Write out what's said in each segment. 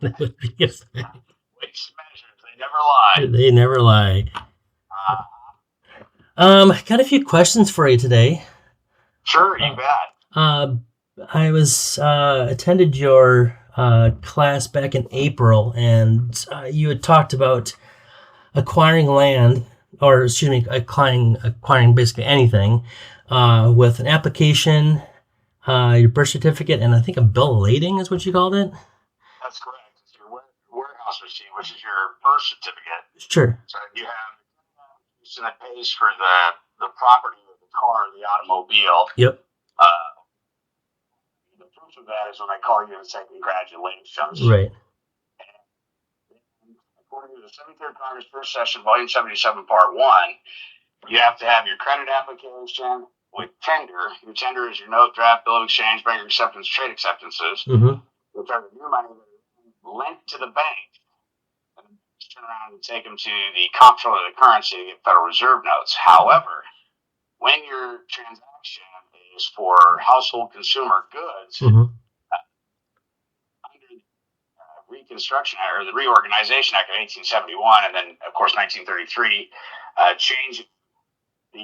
That would be a Weights and measures, they never lie. They never lie. Uh, Got a few questions for you today. sure, you Uh, bet. uh, I was attended your class back in April, and you had talked about acquiring land, or excuse me, acquiring basically anything with an application, your birth certificate, and I think a bill of lading is what you called it. That's correct. It's your warehouse receipt, which is your birth certificate. Sure. So you have the that pays for the property of the car, the automobile. Yep. Uh, the proof of that is when I call you and say congratulations. Right. According to the 73rd Congress First Session, Volume 77, Part 1, you have to have your credit application with tender. Your tender is your note, draft, bill of exchange, bank acceptance, trade acceptances, which are the new money that are lent to the bank. And turn around and take them to the comptroller of the currency to get Federal Reserve notes. However, when your transaction is for household consumer goods, under Reconstruction Act, or the Reorganization Act of 1871, and then, of course, 1933, changed the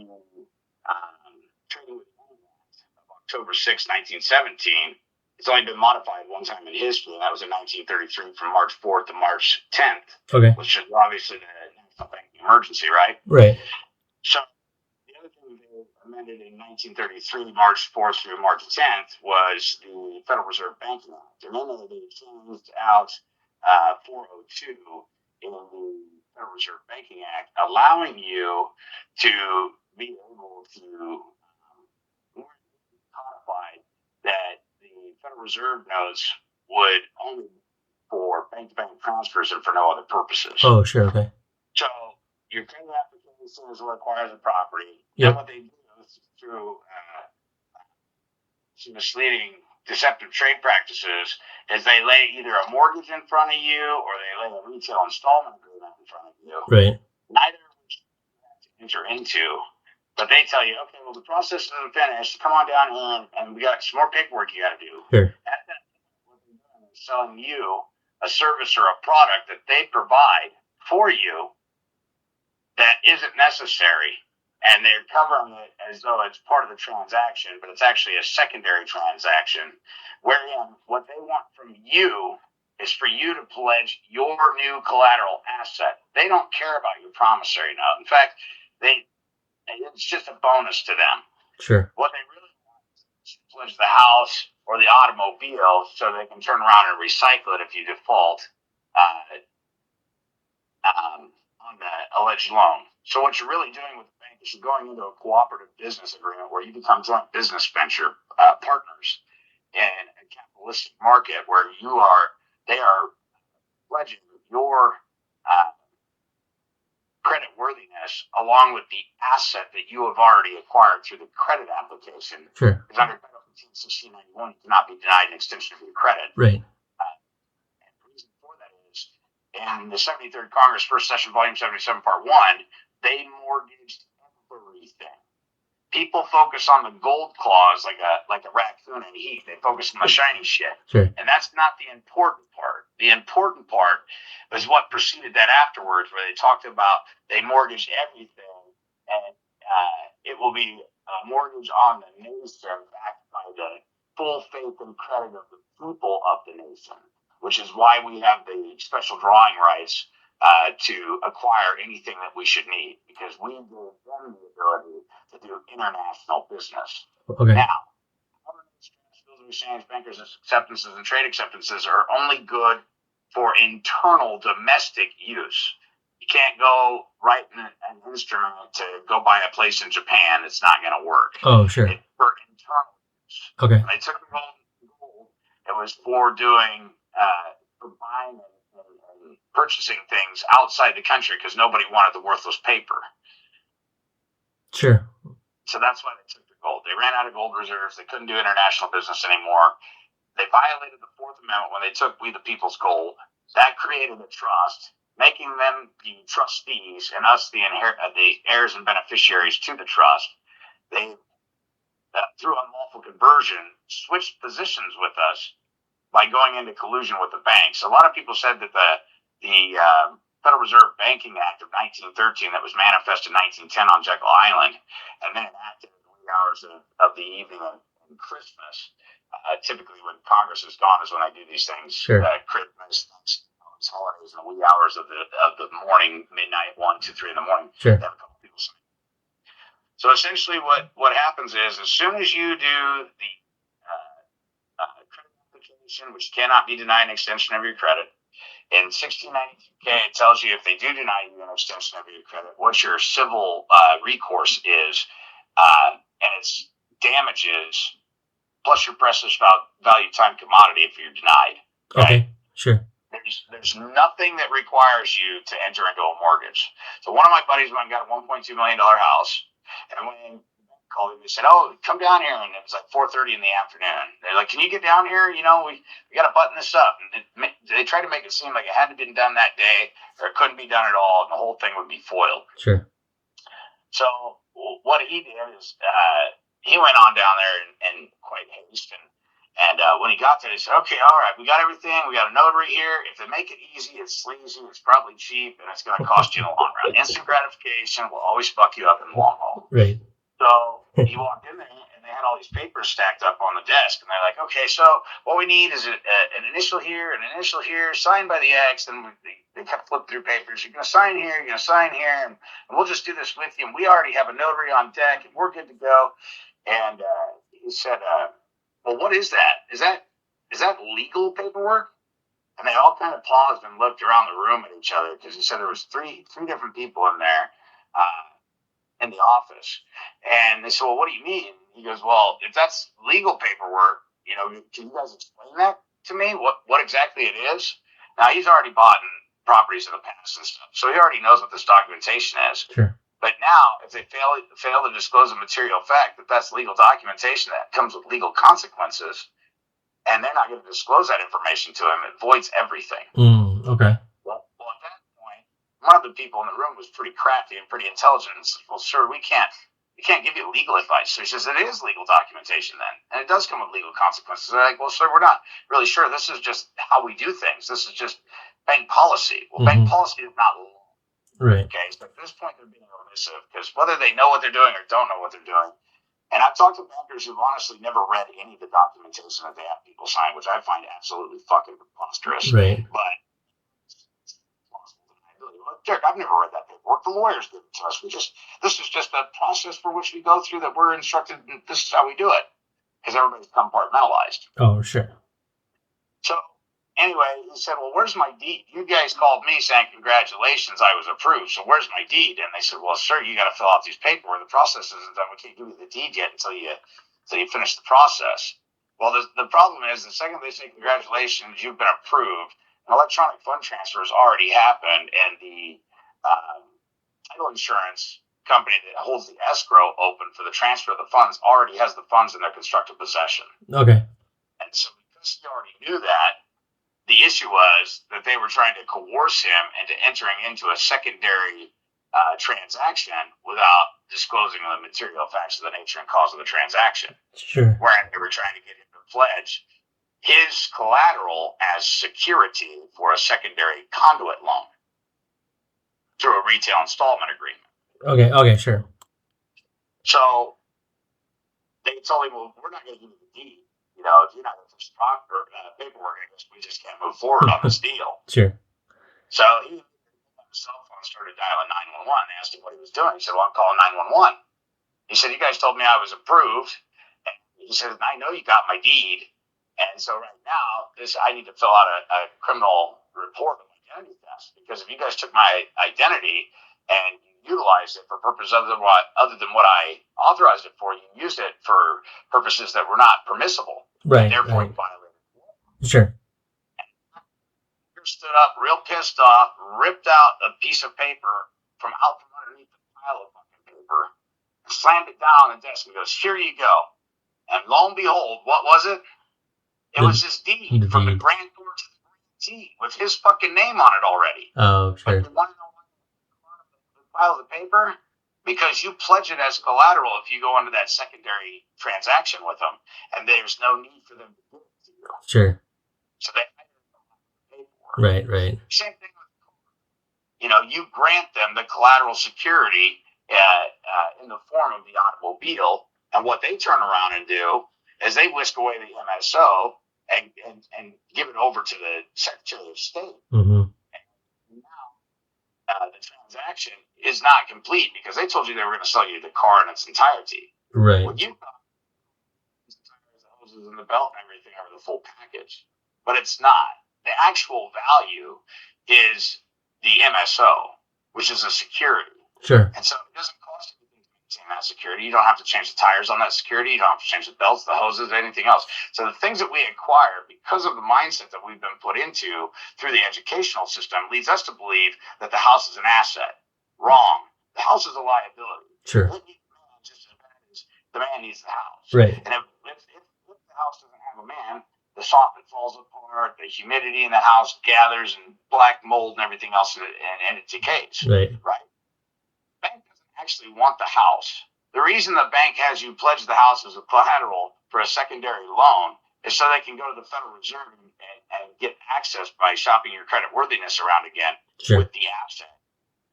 Trading with Money Act of October 6, 1917. It's only been modified one time in history, and that was in 1933 from March 4th to March 10th, which is obviously the national banking emergency, right? Right. So the other thing they amended in 1933, March 4th through March 10th, was the Federal Reserve Banking Act. And then they changed out 402 in the Federal Reserve Banking Act, allowing you to be able to codify that the Federal Reserve notes would only be for bank-to-bank transfers and for no other purposes. Oh, sure. Okay. So your credit application is what acquires the property. Yep. And what they do through some misleading, deceptive trade practices is they lay either a mortgage in front of you or they lay a retail installment agreement in front of you. Right. Neither of which you have to enter into. But they tell you, okay, well, the process isn't finished. Come on down here, and we got some more paperwork you got to do. Sure. At that point, what they're doing is selling you a service or a product that they provide for you that isn't necessary, and they're covering it as though it's part of the transaction, but it's actually a secondary transaction, wherein what they want from you is for you to pledge your new collateral asset. They don't care about your promissory note. In fact, it's just a bonus to them. Sure. What they really want is to pledge the house or the automobile so they can turn around and recycle it if you default on the alleged loan. So what you're really doing with the bank is you're going into a cooperative business agreement where you become joint business venture partners in a capitalistic market where they are pledging your credit worthiness along with the asset that you have already acquired through the credit application. Sure. Because under Title 15, 1691, you cannot be denied an extension of your credit. Right. And the reason for that is in the 73rd Congress, First Session, Volume 77, Part 1, they mortgaged everything. People focus on the gold clause like a raccoon in heat. They focus on the shiny shit. Sure. And that's not the important part. The important part is what preceded that afterwards, where they talked about they mortgaged everything, and it will be a mortgage on the nation backed by the full faith and credit of the people of the nation, which is why we have the special drawing rights to acquire anything that we should need, because we gave them the ability to do international business. Okay. Now, governments, bills of exchange, bankers' acceptances, and trade acceptances are only good for internal domestic use. You can't go write an instrument to go buy a place in Japan. It's not going to work. Oh, sure. It's for internal use. Okay. When they took the gold, it was for doing, for buying and purchasing things outside the country because nobody wanted the worthless paper. Sure. So that's why they took the gold. They ran out of gold reserves. They couldn't do international business anymore. They violated the Fourth Amendment when they took we the people's gold. That created a trust, making them the trustees and us the heirs and beneficiaries to the trust. They, through unlawful conversion, switched positions with us, by going into collusion with the banks. A lot of people said that the Federal Reserve Banking Act of 1913 that was manifested in 1910 on Jekyll Island and then enacted in the wee hours of the evening on Christmas. Typically, when Congress is gone, is when I do these things. Sure. Christmas, these holidays, in the wee hours of the morning, midnight, 1, 2, 3 in the morning. Sure. They have a couple people sign. So essentially, what happens is, as soon as you do the credit application, which cannot be denied an extension of your credit, in 1692K, it tells you if they do deny you an extension of your credit, what your civil recourse is, and it's damages plus your precious value time commodity if you're denied. Okay, sure. There's nothing that requires you to enter into a mortgage. So one of my buddies went and got a $1.2 million house, and when called him, they said, "Oh, come down here," and it was like 4:30 in the afternoon. They're like, "Can you get down here? You know, we got to button this up." And they tried to make it seem like it had to be done that day, or it couldn't be done at all, and the whole thing would be foiled. Sure. So what he did is he went on down there in quite haste, and when he got there, he said, "Okay, all right, we got everything. We got a notary here. If they make it easy, it's sleazy, it's probably cheap, and it's going to cost you in the long run. Instant gratification will always fuck you up in the long haul." Right. So he walked in there, and they had all these papers stacked up on the desk, and they're like, "Okay, so what we need is an initial here, an initial here, signed by the X." And they kept flipping through papers. "You're going to sign here, you're going to sign here, and we'll just do this with you. And we already have a notary on deck, and we're good to go." And he said, "Well, what is that? Is that legal paperwork?" And they all kind of paused and looked around the room at each other, because he said there was three different people in there. In the office, and they said, "Well, what do you mean?" He goes, "Well, if that's legal paperwork, you know, can you guys explain that to me? What exactly it is?" Now, he's already bought properties in the past and stuff, so he already knows what this documentation is. Sure. But now, if they fail to disclose a material fact that that's legal documentation that comes with legal consequences, and they're not going to disclose that information to him, it voids everything. Okay. Well, at that point, one of the people in the room was pretty crafty and pretty intelligent and said, "Well, sir, we can't give you legal advice." So he says, "It is legal documentation then, and it does come with legal consequences." They're like, "Well, sir, we're not really sure. This is just how we do things. This is just bank policy." Well, bank policy is not law. Right. Okay, so at this point, they're being omissive, because whether they know what they're doing or don't know what they're doing, and I've talked to bankers who've honestly never read any of the documentation that they have people sign, which I find absolutely fucking preposterous. Right. But Derrick, I've never read that paperwork. The lawyers give it to us. This is just a process for which we go through that we're instructed, and this is how we do it, because everybody's compartmentalized. Oh, sure. So anyway, he said, "Well, where's my deed? You guys called me saying congratulations, I was approved. So where's my deed?" And they said, "Well, sir, you got to fill out these paperwork. The process isn't done. We can't give you the deed yet until you finish the process." Well, the problem is, the second they say congratulations, you've been approved, an electronic fund transfer has already happened, and the title insurance company that holds the escrow open for the transfer of the funds already has the funds in their constructive possession. Okay. And so because he already knew that, the issue was that they were trying to coerce him into entering into a secondary transaction without disclosing the material facts of the nature and cause of the transaction. Sure. Wherein they were trying to get him to pledge his collateral as security for a secondary conduit loan through a retail installment agreement. Okay, sure. So they told him, "Well, we're not going to give you the deed. You know, if you're not going to finish the paperwork, I guess we just can't move forward on this deal." Sure. So he on his cell phone started dialing 911. They asked him what he was doing. He said, "Well, I'm calling 911. He said, "You guys told me I was approved." And he said, "I know you got my deed. And so right now, I need to fill out a criminal report of identity theft, because if you guys took my identity and you utilized it for purposes other than what I authorized it for, you used it for purposes that were not permissible. Right. Therefore, Right. you violated the law." Sure. He stood up, real pissed off, ripped out a piece of paper from out from underneath the pile of fucking paper, and slammed it down on the desk and goes, "Here you go." And lo and behold, what was it? It was his deed from the grantor to the grantee with his fucking name on it already. Oh, sure. But you want to know why the pile of the paper? Because you pledge it as collateral if you go into that secondary transaction with them, and there's no need for them to give it to you. Sure. So they pay for it. Right, right. Same thing with, you grant them the collateral security in the form of the automobile, and what they turn around and do is they whisk away the MSO and give it over to the Secretary of State. Mm-hmm. And now the transaction is not complete because they told you they were going to sell you the car in its entirety. Right. What you thought was the tires, the hoses, and the belt and everything are the full package, but it's not. The actual value is the MSO, which is a security. Sure. And so it doesn't cost anything to maintain that security. You don't have to change the tires on that security. You don't have to change the belts, the hoses, anything else. So the things that we acquire because of the mindset that we've been put into through the educational system leads us to believe that the house is an asset. Wrong. The house is a liability. Sure. It needs a man just as bad as the man needs the house. Right. And if the house doesn't have a man, the soffit falls apart, the humidity in the house gathers, and black mold and everything else, and it decays. Right. Right? The bank doesn't actually want the house. The reason the bank has you pledge the house as a collateral for a secondary loan is so they can go to the Federal Reserve and get access by shopping your credit worthiness around again with the asset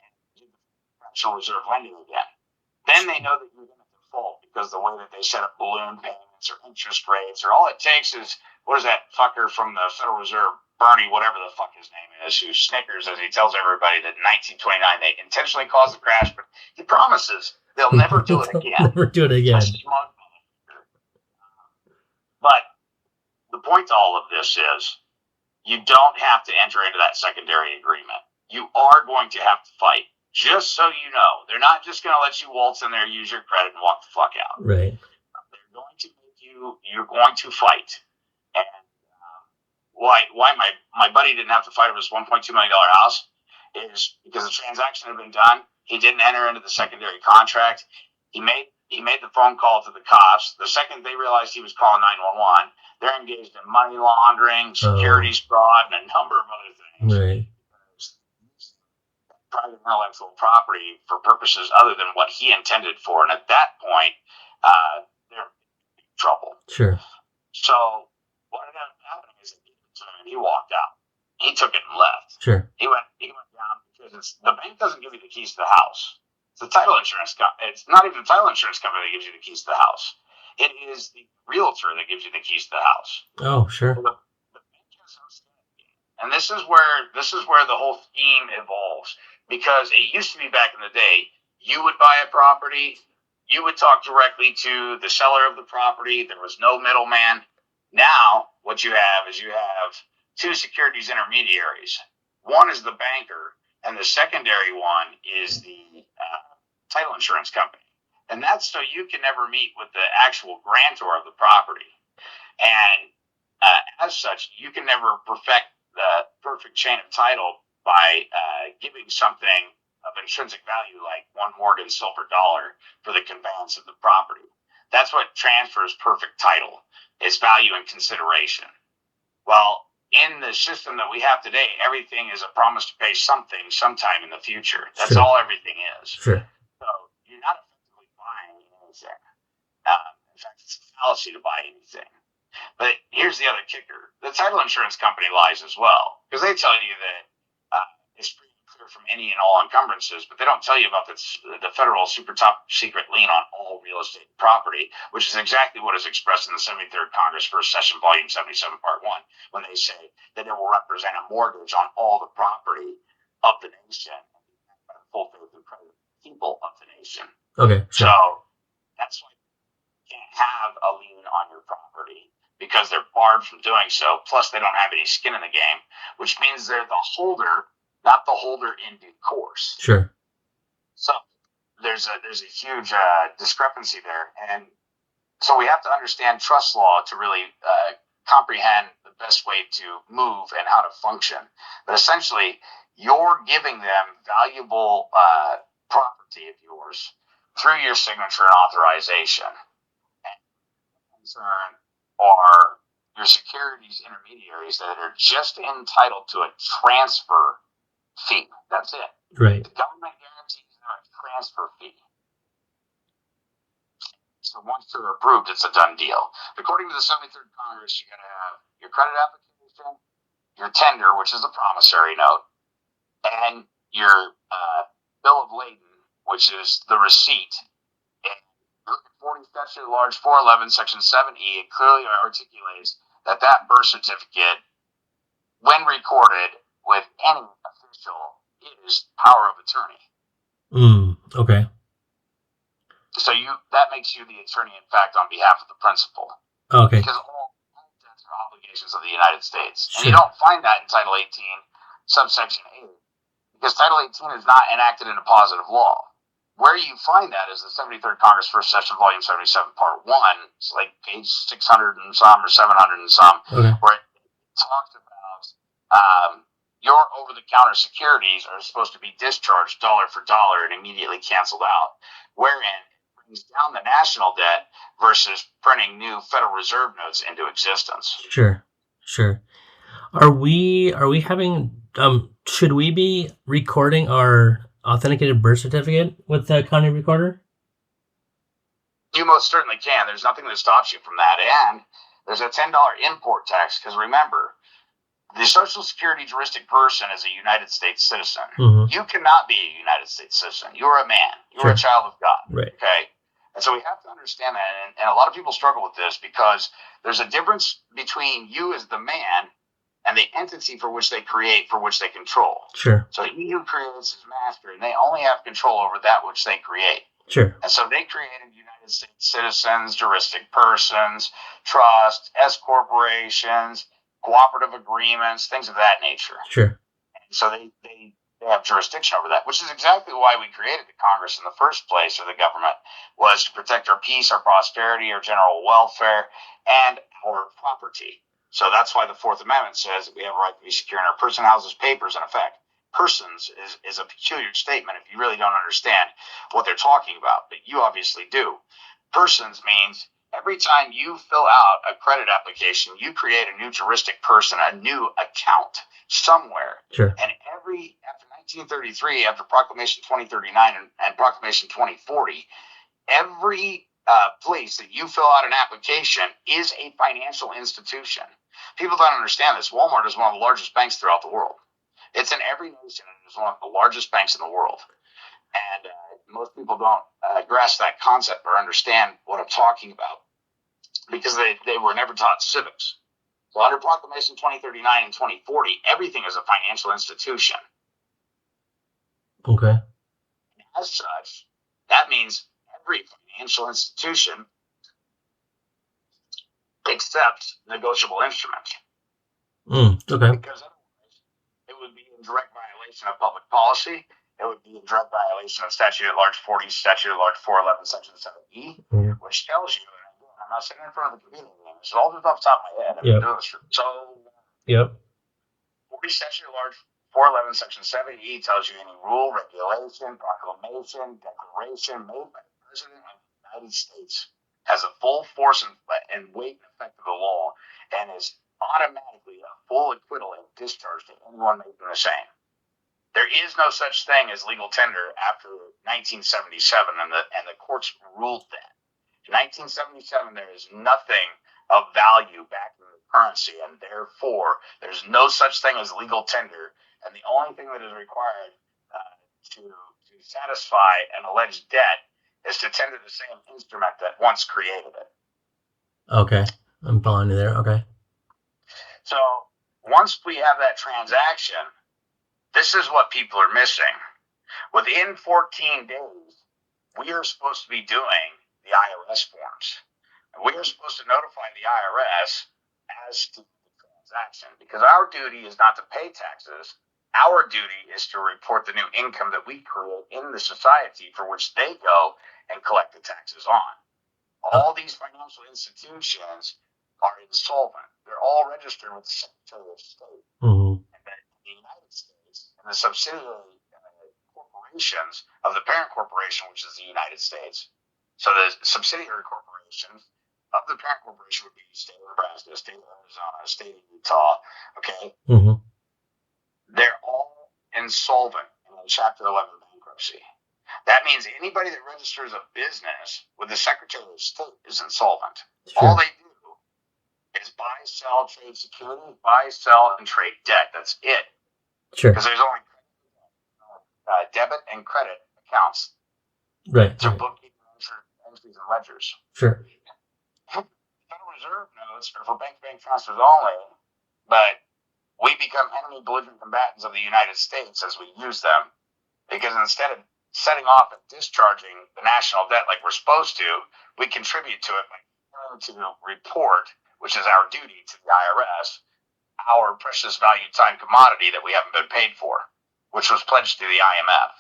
and do the fractional reserve lending again. Then they know that you're going to default because the way that they set up balloon payments or interest rates, or all it takes is, what is that fucker from the Federal Reserve, Bernie, whatever the fuck his name is, who snickers as he tells everybody that in 1929 they intentionally caused the crash, but he promises they'll never do it again. Never do it again. But the point to all of this is you don't have to enter into that secondary agreement. You are going to have to fight. Just so you know, they're not just going to let you waltz in there, use your credit, and walk the fuck out. Right. They're going to make you. You're going to fight. And why my buddy didn't have to fight over this $1.2 million house is because the transaction had been done. He didn't enter into the secondary contract. He made the phone call to the cops. The second they realized he was calling 911, they're engaged in money laundering, securities fraud, and a number of other things. Right. Private intellectual property for purposes other than what he intended for, and at that point, they're in trouble. Sure. So what ended up happening is he walked out. He took it and left. Sure. He went down because the bank doesn't give you the keys to the house. It's the title insurance company. It's not even the title insurance company that gives you the keys to the house. It is the realtor that gives you the keys to the house. Oh, sure. So the bank has no standing. And this is where the whole scheme evolves. Because it used to be back in the day, you would buy a property, you would talk directly to the seller of the property. There was no middleman. Now, what you have is two securities intermediaries. One is the banker, and the secondary one is the title insurance company. And that's so you can never meet with the actual grantor of the property. And as such, you can never perfect the perfect chain of title by giving something of intrinsic value like one Morgan silver dollar for the conveyance of the property. That's what transfers perfect title. It's value and consideration. Well, in the system that we have today, everything is a promise to pay something sometime in the future. That's all everything is. Sure. So you're not effectively buying anything. In fact, it's a fallacy to buy anything. But here's the other kicker. The title insurance company lies as well, because they tell you that it's free and clear from any and all encumbrances, but they don't tell you about the federal super top secret lien on all real estate property, which is exactly what is expressed in the 73rd Congress First Session, Volume 77, Part 1, when they say that it will represent a mortgage on all the property of the nation by the full faith and credit of the people of the nation. Okay, sure. So that's why you can't have a lien on your property, because they're barred from doing so. Plus, they don't have any skin in the game, which means they're the holder, not the holder in due course. Sure. So there's a huge discrepancy there, and so we have to understand trust law to really comprehend the best way to move and how to function. But essentially, you're giving them valuable property of yours through your signature and authorization. And concern are your securities intermediaries that are just entitled to a transfer fee. That's it. Right. The government guarantees them a transfer fee. So once they're approved, it's a done deal. According to the 73rd Congress, you got to have your credit application, your tender, which is the promissory note, and your bill of lading, which is the receipt. And 40 statute large 411 section 7E, it clearly articulates that birth certificate, when recorded with any official, is power of attorney. Okay. So that makes you the attorney in fact on behalf of the principal. Okay. Because all debts are obligations of the United States. Sure. And you don't find that in Title 18, subsection 8. Because Title 18 is not enacted into positive law. Where you find that is the 73rd Congress First Session, Volume 77, Part 1. It's like page 600 and some or 700 and some, okay. where it talks about your over-the-counter securities are supposed to be discharged dollar for dollar and immediately canceled out, wherein it brings down the national debt versus printing new Federal Reserve notes into existence. Sure. Are we having should we be recording our authenticated birth certificate with the county recorder? You most certainly can. There's nothing that stops you from that. And there's a $10 import tax, because remember, the Social Security juristic person is a United States citizen. Mm-hmm. You cannot be a United States citizen. You're a man. You're Sure. a child of God. Right. Okay? And so we have to understand that. And a lot of people struggle with this because there's a difference between you as the man and the entity for which they create, for which they control. Sure. So he who creates is master, and they only have control over that which they create. Sure. And so they created United States citizens, juristic persons, trust, S corporations, cooperative agreements, things of that nature. Sure. And so they have jurisdiction over that, which is exactly why we created the Congress in the first place, or the government, was to protect our peace, our prosperity, our general welfare, and our property. So that's why the Fourth Amendment says that we have a right to be secure in our person, houses, papers, in effect. Persons is a peculiar statement if you really don't understand what they're talking about, but you obviously do. Persons means every time you fill out a credit application, you create a new juristic person, a new account somewhere. Sure. And after 1933, after Proclamation 2039 and Proclamation 2040, every place that you fill out an application is a financial institution. People don't understand this. Walmart is one of the largest banks throughout the world. It's in every nation, and it's one of the largest banks in the world. And most people don't grasp that concept or understand what I'm talking about because they were never taught civics. So under Proclamation 2039 and 2040, everything is a financial institution. Okay. As such, that means every financial institution accepts negotiable instruments. Okay. Because otherwise, it would be in direct violation of public policy. It would be in direct violation of Statute at Large 40, Statute at Large 411, Section 7E, which tells you, and again, I'm not sitting in front of the computer, this is all just off the top of my head. I've been doing this for so long. Yep. 40 Statute at Large 411, Section 7E tells you any rule, regulation, proclamation, declaration made by the President of the United States has a full force and weight and effect of the law and is automatically a full acquittal and discharge to anyone making the same. There is no such thing as legal tender after 1977, and the courts ruled that. In 1977, there is nothing of value back in the currency, and therefore, there's no such thing as legal tender, and the only thing that is required to satisfy an alleged debt is to tender the same instrument that once created it. Okay. I'm following you there. Okay. So once we have that transaction, this is what people are missing. Within 14 days, we are supposed to be doing the IRS forms. And we are supposed to notify the IRS as to the transaction, because our duty is not to pay taxes. Our duty is to report the new income that we create in the society for which they go and collect the taxes on. All these financial institutions are insolvent. They're all registered with the Secretary of State. Mm-hmm. And that in the United States, and the subsidiary corporations of the parent corporation, which is the United States. So the subsidiary corporations of the parent corporation would be state of Nebraska, state of Arizona, state of Utah. Okay. Mm-hmm. They're all insolvent in Chapter 11 bankruptcy. That means anybody that registers a business with the Secretary of State is insolvent. Sure. All they do is buy, sell, trade security, buy, sell, and trade debt. That's it. Sure. Because there's only debit and credit accounts. Right. So Right. bookkeeping, entries, and ledgers. Sure. Federal Reserve notes are for bank transfers only, but we become enemy belligerent combatants of the United States as we use them, because instead of setting off and discharging the national debt like we're supposed to, we contribute to it by failing to report, which is our duty to the IRS, our precious value time commodity that we haven't been paid for, which was pledged to the IMF.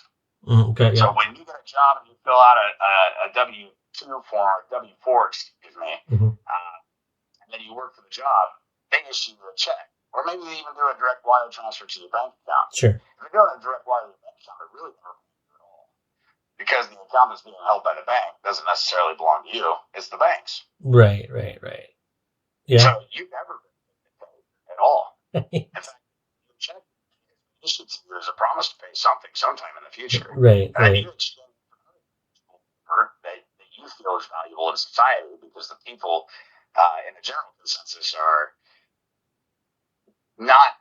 Okay. Yeah. So when you get a job and you fill out a W-2 form, or W-4, excuse me, and then you work for the job, they issue you a check. Or maybe they even do a direct wire transfer to your bank account. Sure. If you're doing a direct wire to your bank account, it really never pays you at all. Because the account that's being held by the bank doesn't necessarily belong to you. It's the bank's. Right. Yeah. So you never been paid at all. In fact, your check is issued to you as a promise to pay something sometime in the future. Right. And you exchange for that you feel is valuable in society, because the people in the general consensus are not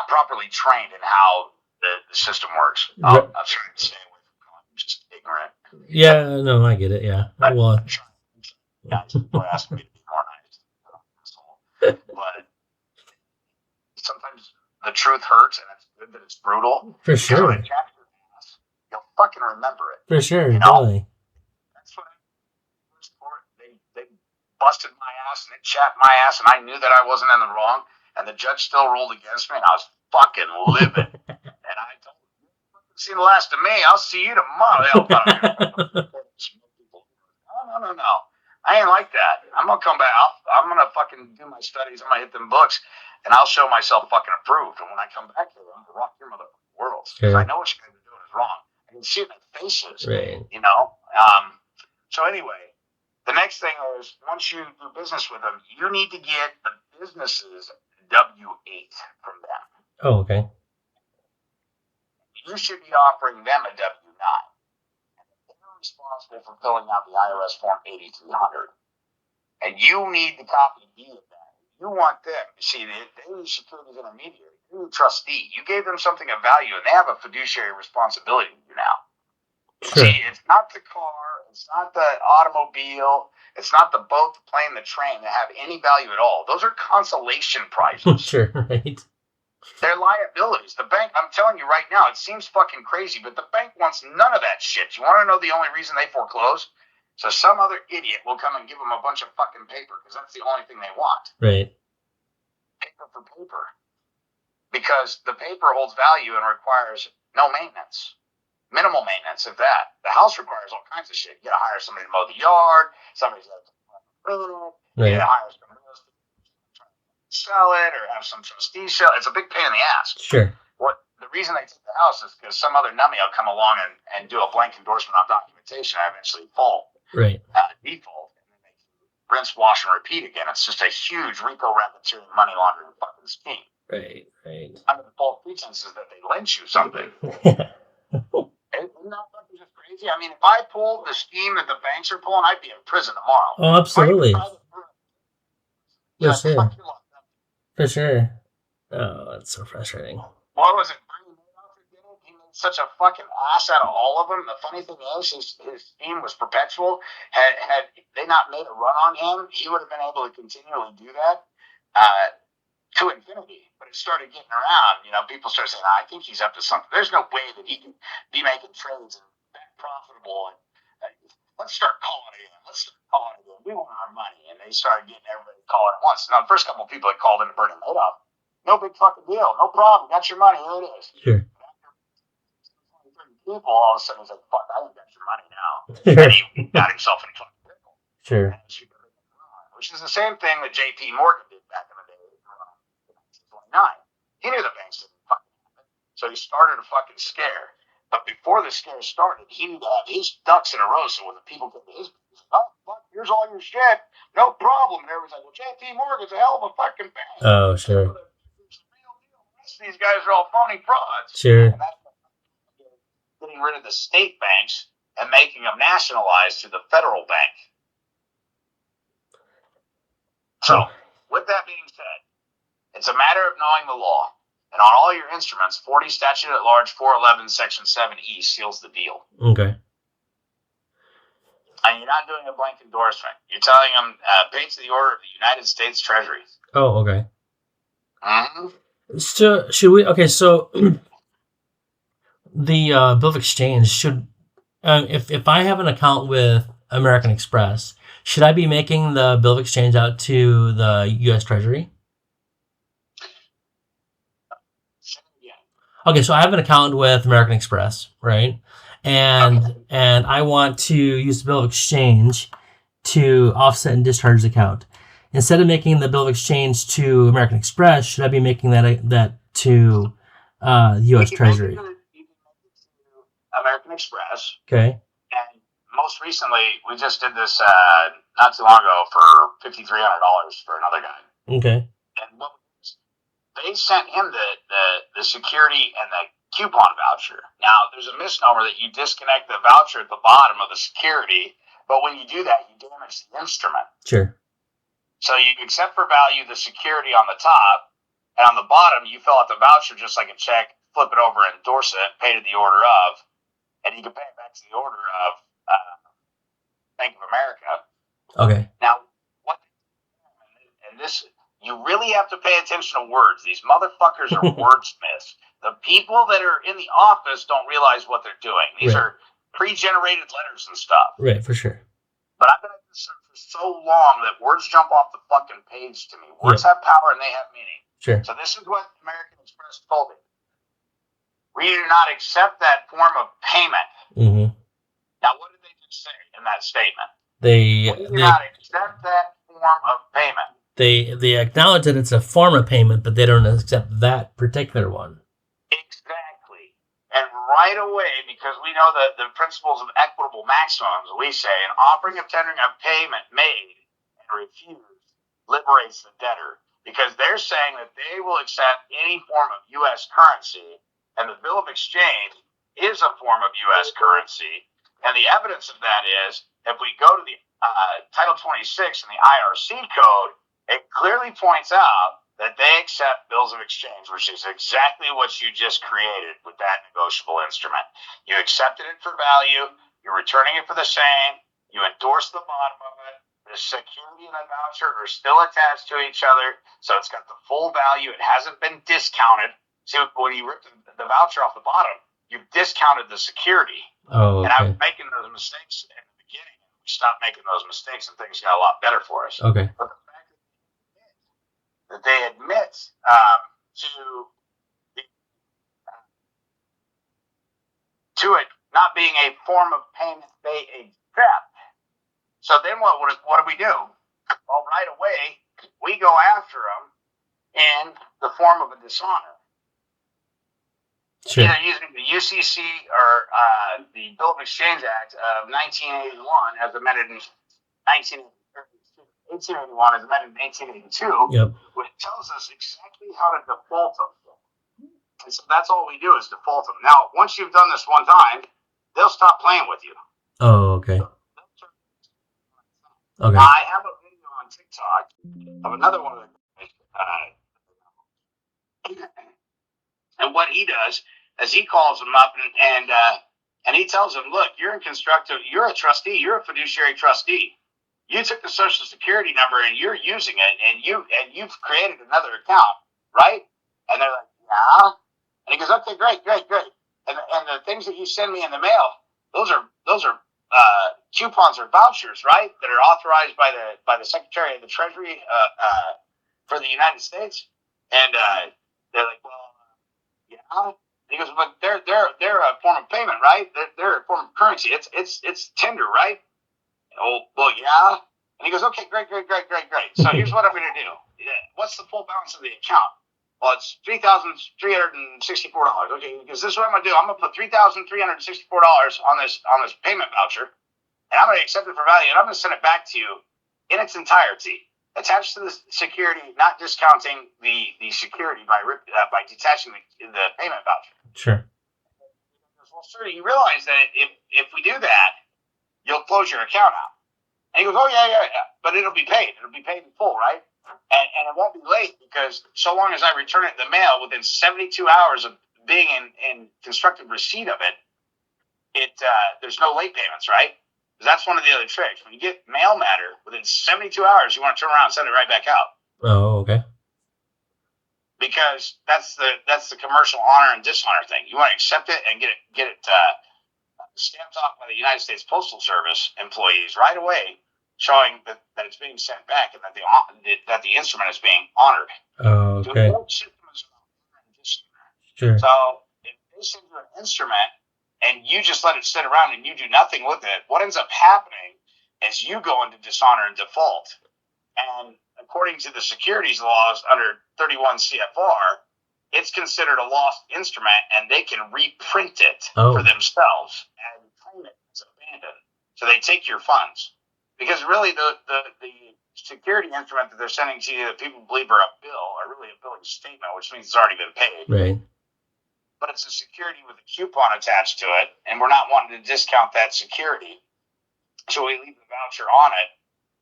properly trained in how the system works. I'm trying to stay away from calling them just ignorant. Yeah, no, I get it. Yeah. Well, guys, people ask me to be more nice. But sometimes the truth hurts, and it's good that it's brutal. For sure. When it jacks your ass, you'll fucking remember it. For sure. You know? Totally. That's what they busted my ass and it chapped my ass, and I knew that I wasn't in the wrong, and the judge still ruled against me, and I was fucking livid. And I told him, "You haven't seen the last of me. I'll see you tomorrow." No. I ain't like that. I'm gonna come back. I'm gonna fucking do my studies. I'm gonna hit them books, and I'll show myself fucking approved. And when I come back here, I'm gonna rock your motherfucking world, because I know what you guys are doing is wrong. I can see it in their faces. Right. You know. So anyway, the next thing is, once you do business with them, you need to get the business's W-8 from them. Oh, okay. You should be offering them a W-9. They're responsible for filling out the IRS Form 8300. And you need the copy B of that. You want them. See, they're the securities intermediary. You're the trustee. You gave them something of value, and they have a fiduciary responsibility to you now. Sure. See, it's not the car, it's not the automobile, it's not the boat, the plane, the train that have any value at all. Those are consolation prizes. Sure, right. They're liabilities. The bank, I'm telling you right now, it seems fucking crazy, but the bank wants none of that shit. You want to know the only reason they foreclose? So some other idiot will come and give them a bunch of fucking paper, because that's the only thing they want. Right. Paper for paper. Because the paper holds value and requires no maintenance. Minimal maintenance, if that. The house requires all kinds of shit. You gotta hire somebody to mow the yard, somebody's got to clean it, you gotta hire somebody else to sell it, or have some trustee sell it. It's a big pain in the ass. Sure. The reason they take the house is because some other numbie will come along and do a blank endorsement on documentation and eventually default. Right. Default. And then they rinse, wash, and repeat again. It's just a huge RICO racketeering money laundering fucking scheme. Right. Under the false pretenses that they lent you something. Isn't that fucking just crazy? I mean, if I pulled the scheme that the banks are pulling, I'd be in prison tomorrow. Oh, absolutely. For sure. Oh, that's so frustrating. What was it? He made such a fucking ass out of all of them. The funny thing is, his scheme was perpetual. Had they not made a run on him, he would have been able to continually do that to infinity. But it started getting around. You know, people started saying, "I think he's up to something." There's no way that he can be making trades and that profitable. And let's start calling it in. We want our money. And they started getting everybody calling at once. Now, the first couple of people that called in to Bernie Madoff, no big fucking deal. No problem. Got your money. Here it is. Sure. People, all of a sudden, he's like, "Fuck, I ain't got your money now." Sure. And he got himself in a fucking pickle. Sure. Which is the same thing that J.P. Morgan did back in the day. 1929. He knew the banks didn't fucking happen. So he started a fucking scare. But before the scare started, he knew to have his ducks in a row, so when the people get to his, "Oh, fuck, here's all your shit. No problem." And everyone's like, "Well, J.P. Morgan's a hell of a fucking bank." Oh, sure. These guys are all phony frauds. Sure. And that's getting rid of the state banks and making them nationalized to the federal bank. So, with that being said, it's a matter of knowing the law. And on all your instruments, 40 Statute at Large 411 Section 7E seals the deal. Okay. And you're not doing a blank endorsement. You're telling them, pay to the order of the United States Treasury. Oh, okay. Mm-hmm. So, should we... Okay, so the bill of exchange should... if I have an account with American Express, should I be making the bill of exchange out to the U.S. Treasury? Yeah. Okay, so I have an account with American Express, right? And I want to use the bill of exchange to offset and discharge the account. Instead of making the bill of exchange to American Express, should I be making that to U.S. Treasury? You can make it to American Express. Okay. And most recently, we just did this not too long ago for $5,300 for another guy. Okay. And they sent him the security and the coupon voucher. Now, there's a misnomer that you disconnect the voucher at the bottom of the security, but when you do that, you damage the instrument. Sure. So you accept for value the security on the top, and on the bottom, you fill out the voucher just like a check, flip it over, endorse it, pay to the order of, and you can pay it back to the order of Bank of America. Okay. Now, and this, you really have to pay attention to words. These motherfuckers are wordsmiths. The people that are in the office don't realize what they're doing. These are pre-generated letters and stuff. Right, for sure. But I've been at this for so long that words jump off the fucking page to me. Words have power and they have meaning. Sure. So this is what American Express told me. We do not accept that form of payment. Mm-hmm. Now, what did they just say in that statement? We do not accept that form of payment. They acknowledge that it's a form of payment, but they don't accept that particular one. Exactly. And right away, because we know the principles of equitable maximums, we say an offering of tendering a payment made and refused liberates the debtor, because they're saying that they will accept any form of U.S. currency, and the bill of exchange is a form of U.S. currency. And the evidence of that is, if we go to the Title 26 in the IRC code, it clearly points out that they accept bills of exchange, which is exactly what you just created with that negotiable instrument. You accepted it for value, you're returning it for the same, you endorse the bottom of it, the security and the voucher are still attached to each other, so it's got the full value, it hasn't been discounted. See, when you ripped the voucher off the bottom, you've discounted the security. Oh, okay. And I was making those mistakes in the beginning. We stopped making those mistakes and things got a lot better for us. Okay. But the fact that they admit to it not being a form of payment they accept. So then what do we do? Well, right away, we go after them in the form of a dishonor. Sure. Either using the UCC or the Bill of Exchange Act of 1981 as amended in 1881 as amended in 1882, Yep. which tells us exactly how to default them. And so that's all we do is default them. Now, once you've done this one time, they'll stop playing with you. Oh, okay. Okay. I have a video on TikTok of another one of the and what he does is he calls them up and he tells them, look, you're a trustee, you're a fiduciary trustee. You took the Social Security number and you're using it, and you've created another account, right? And they're like, yeah. And he goes, okay, great. And the things that you send me in the mail, those are coupons or vouchers, right? That are authorized by the Secretary of the Treasury for the United States. And they're like, well, yeah. And he goes, but they're a form of payment, right? They're a form of currency. It's tender, right? Oh, well, yeah. And he goes, okay, great. So here's what I'm going to do. What's the full balance of the account? Well, it's $3,364. Okay, because this is what I'm going to do. I'm going to put $3,364 on this payment voucher, and I'm going to accept it for value, and I'm going to send it back to you in its entirety, attached to the security, not discounting the security by detaching the payment voucher. Sure. Well, sir, you realize that if we do that, you'll close your account out. And he goes, oh, yeah. But it'll be paid. It'll be paid in full, right? And it won't be late because so long as I return it in the mail within 72 hours of being in constructive receipt of it, there's no late payments, right? Because that's one of the other tricks. When you get mail matter within 72 hours, you want to turn around and send it right back out. Oh, okay. Because that's the commercial honor and dishonor thing. You want to accept it and get it stamped off by the United States Postal Service employees right away, showing that it's being sent back and that the instrument is being honored. Oh, okay. Sure. So if they send you an instrument and you just let it sit around and you do nothing with it, what ends up happening is you go into dishonor and default. And according to the securities laws under 31 CFR, it's considered a lost instrument, and they can reprint it for themselves and claim it as abandoned. So they take your funds. Because really the security instrument that they're sending to you that people believe are a bill are really a billing statement, which means it's already been paid. Right. But it's a security with a coupon attached to it, and we're not wanting to discount that security. So we leave the voucher on it,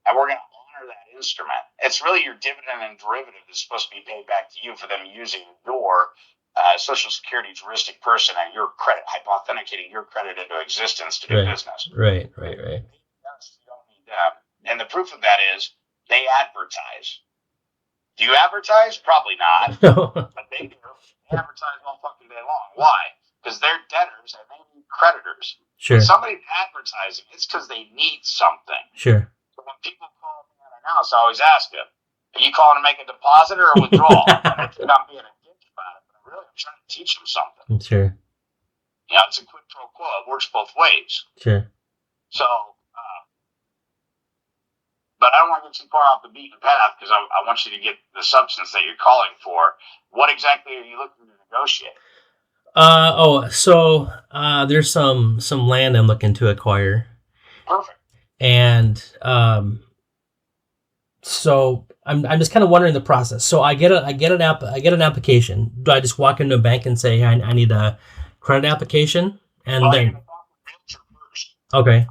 and we're going to honor that instrument. It's really your dividend and derivative that's supposed to be paid back to you for them using your Social Security juristic person and your credit, hypothecating your credit into existence to do business. Right. You don't need them. And the proof of that is they advertise. Do you advertise? Probably not. But they do. They advertise all fucking day long. Why? Because they're debtors and they need creditors. Sure. When somebody's advertising, it's because they need something. Sure. So when people call me unannounced, I always ask them, are you calling to make a deposit or a withdrawal? And it's not being a dick about it, but really I'm trying to teach them something. Sure. It's a quid pro quo. It works both ways. Sure. So, but I don't want to get too far off the beaten path because I want you to get the substance that you're calling for. What exactly are you looking to negotiate? So there's some land I'm looking to acquire. Perfect. And so I'm just kind of wondering the process. So I get an application. Do I just walk into a bank and say I need a credit application, and then the realtor first. Okay.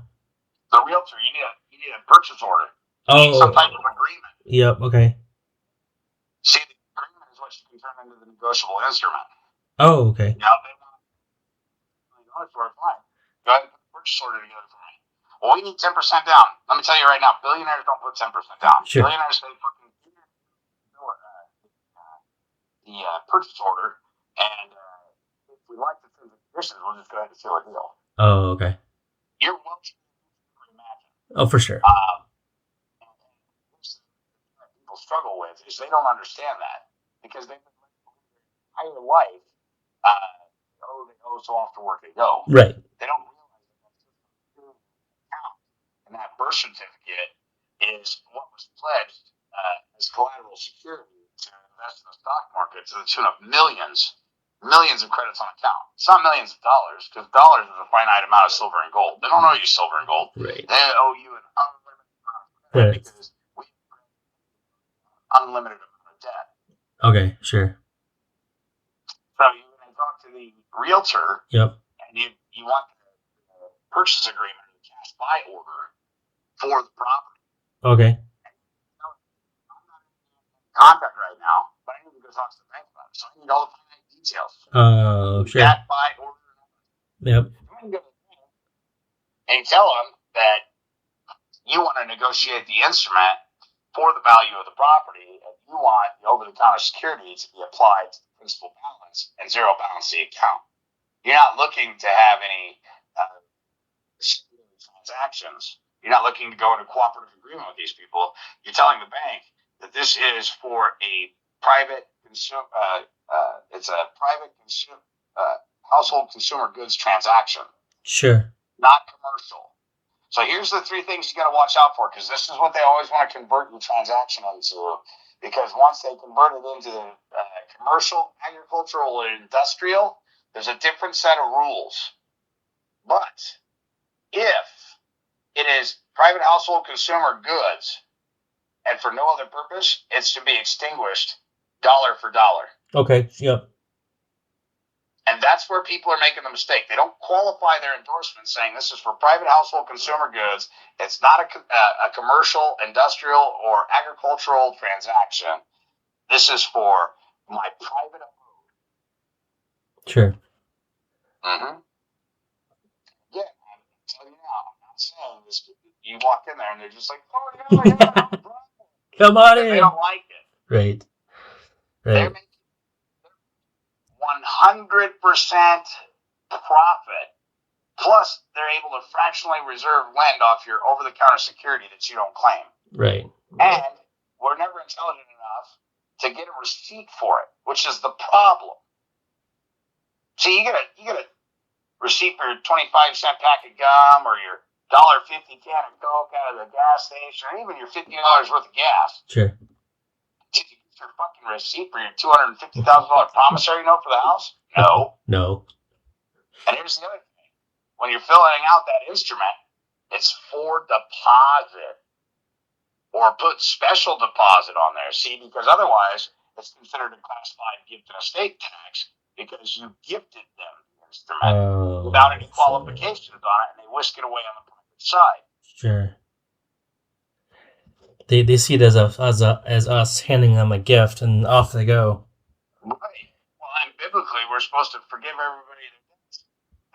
The realtor, you need a purchase order. You need some type of agreement. Yep. Okay. See, the agreement is what you can turn into the negotiable instrument. Oh, okay. They want fine. Go ahead and put the purchase order together for me. Well, we need 10% down. Let me tell you right now, billionaires don't put 10% down. Sure. Billionaires say fucking the purchase order, and if we like the terms and conditions, we'll just go ahead and seal a deal. Oh, okay. You're well to imagine. Oh, for sure. People struggle with is they don't understand that because they've been living their life. They go so off to work they go. Right. They don't realize that account and that birth certificate is what was pledged as collateral security to invest in the stock market to the tune of millions of credits on account. It's not millions of dollars because dollars is a finite amount of silver and gold. They don't owe you silver and gold. Right. They owe you an unlimited amount of credit because we unlimited amount of debt. Okay, sure. So you're going to talk to the realtor. Yep. And you want the purchase agreement and cash buy order for the property. Okay. I'm not in contact right now, but I need to go talk to the bank about it. So I need all the finite details. Sure. Cash buy order. Yep. And you tell them that you want to negotiate the instrument for the value of the property, and you want the over-the-counter security to be applied to the principal balance and zero balance the account. You're not looking to have any transactions. You're not looking to go into cooperative agreement with these people. You're telling the bank that this is for a private consumer. It's a private household consumer goods transaction. Sure. Not commercial. So here's the three things you got to watch out for, because this is what they always want to convert your transaction into. Because once they convert it into commercial, agricultural, or industrial, there's a different set of rules. But if it is private household consumer goods, and for no other purpose, it's to be extinguished dollar for dollar. Okay. Yep. And And that's where people are making the mistake. They don't qualify their endorsement saying this is for private household consumer goods. It's not a commercial, industrial, or agricultural transaction. This is for my private abode. Sure. Mm-hmm. Yeah, I'm telling you now, I'm not saying this. You walk in there and they're just like, oh, yeah, no problem. Come on And in. they don't like it. Right. They're making 100% profit. Plus, they're able to fractionally reserve land off your over-the-counter security that you don't claim. Right. And we're never intelligent enough to get a receipt for it, which is the problem. See, you get a receipt for your 25-cent pack of gum or your $1.50 can of Coke out of the gas station, or even your $50 worth of gas. Sure. Did you get your fucking receipt for your $250,000 promissory note for the house? No. No. And here's the other thing. When you're filling out that instrument, it's for deposit. Or put special deposit on there. See, because otherwise it's considered a Class 5 gift and estate tax because you gifted them the instrument without any qualifications on it, and they whisk it away on the private side. Sure. They see it as us handing them a gift, and off they go. Right. Well, and biblically, we're supposed to forgive everybody their debts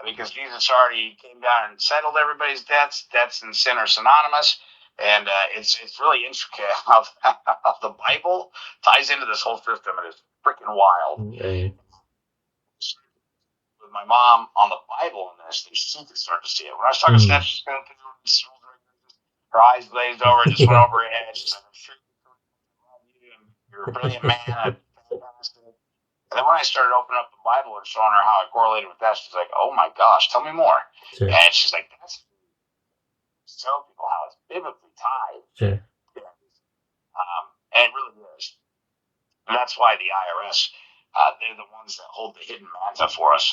because Jesus already came down and settled everybody's debts. Debts and sin are synonymous. And it's really intricate how the Bible ties into this whole system. It is freaking wild. Okay. With my mom on the Bible in this, she could start to see it. When I was talking steps, she's going through, her eyes glazed over, just went over her head. She's like, I'm sure you're a brilliant man. And then when I started opening up the Bible and showing her how it correlated with that, she's like, oh my gosh, tell me more. Sure. And she's like, that's tell people how it's biblically tied. Sure. And it really is. And that's why the IRS, they're the ones that hold the hidden manna for us.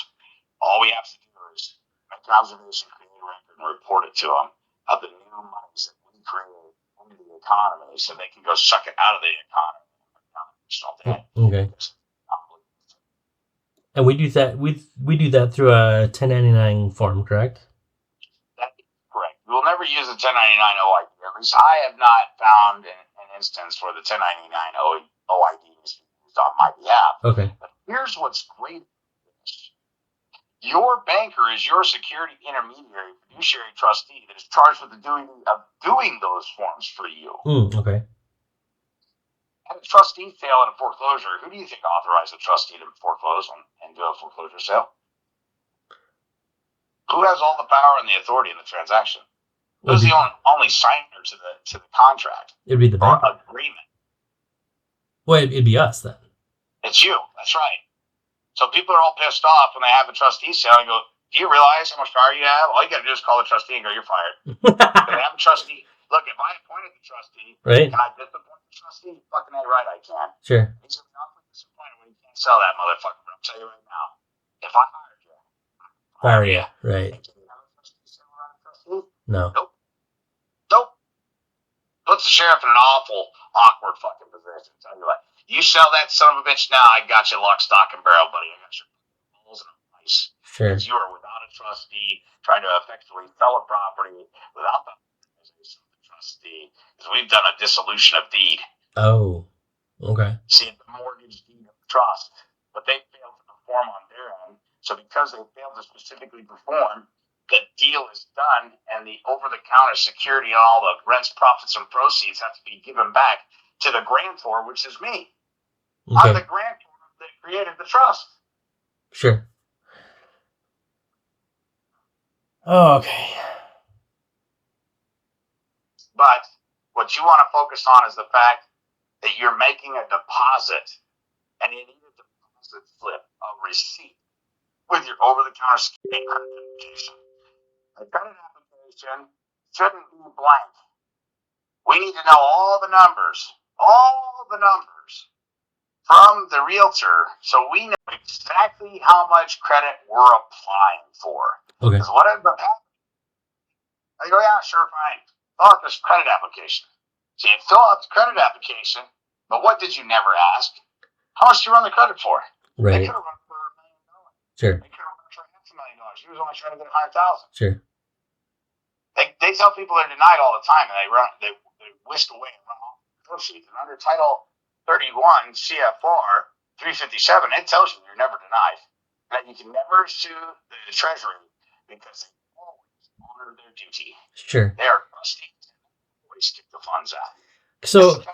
All we have to do is make an observation, create a record, and report it to them of the new monies that we create into the economy so they can go suck it out of the economy. Okay. And we do that. We do that through a 1099 form, correct? Correct. We'll never use the 1099 OID. At least I have not found an instance where the 1099 OID is used on my behalf. Okay. But here's what's great. Your banker is your security intermediary, fiduciary trustee that is charged with the doing those forms for you. Okay. Had a trustee fail in a foreclosure, who do you think authorized the trustee to foreclose and do a foreclosure sale? Who has all the power and the authority in the transaction? Who's the only signer to the contract? It'd be the bank. Agreement. Well, it'd be us then. It's you. That's right. So people are all pissed off when they have a trustee sale and go, do you realize how much power you have? All you got to do is call the trustee and go, you're fired. They have a trustee. Look, if I appointed the trustee, right? Can I disappoint the trustee? Fucking A right, I can. Sure. He's going to be awfully disappointed when he can't sell that motherfucker. But I'll tell you right now, if I hired you, fire you. Right. No. Nope. Puts the sheriff in an awkward fucking position. Tell you what, you sell that son of a bitch now, I got you lock, stock, and barrel, buddy. I got your balls in a vice. Sure. Because you are without a trustee trying to effectively sell a property without the trustee. Because we've done a dissolution of deed. Oh. Okay. See, the mortgage deed of trust, but they failed to perform on their end. So because they failed to specifically perform, the deal is done, and the over-the-counter security and all the rents, profits, and proceeds have to be given back to the grantor, which is me. Okay. I'm the grantor that created the trust. Sure. Okay. But what you want to focus on is the fact that you're making a deposit, and you need a deposit slip, a receipt, with your over-the-counter security identification. A credit application shouldn't be blank. We need to know all the numbers from the realtor so we know exactly how much credit we're applying for. Okay. Because what ends up happening, I go, yeah, sure, fine. Fill out this credit application. So you fill out the credit application, but what did you never ask? How much do you run the credit for? Right. They could have run for $1 million. Sure. They could have worked for $500,000. He was only trying to get 100,000. Sure. They tell people they're denied all the time, and they whisk away and run off the proceeds. And under Title 31 CFR 357, it tells you you're never denied, that you can never sue the Treasury because they always honor their duty. Sure. They are trustees and always kick the funds out. So,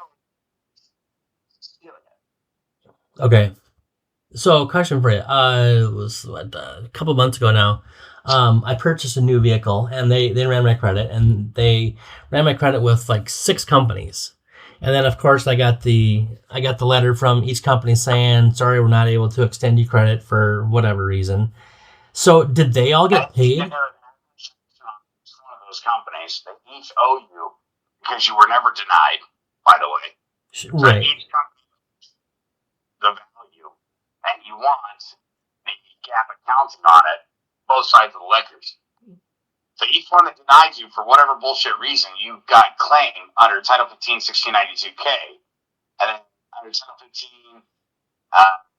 okay. So, question for you. It was a couple months ago now. I purchased a new vehicle, and they ran my credit, and they ran my credit with like 6 companies. And then, of course, I got the letter from each company saying, "Sorry, we're not able to extend you credit for whatever reason." So, did they all get paid? One of those companies, they each owe you because you were never denied. By the way, right? So each company the value, and you want the gap accounting on it, both sides of the ledgers. So each one that denies you for whatever bullshit reason, you got claim under Title 15, 1692K, and then under Title 15,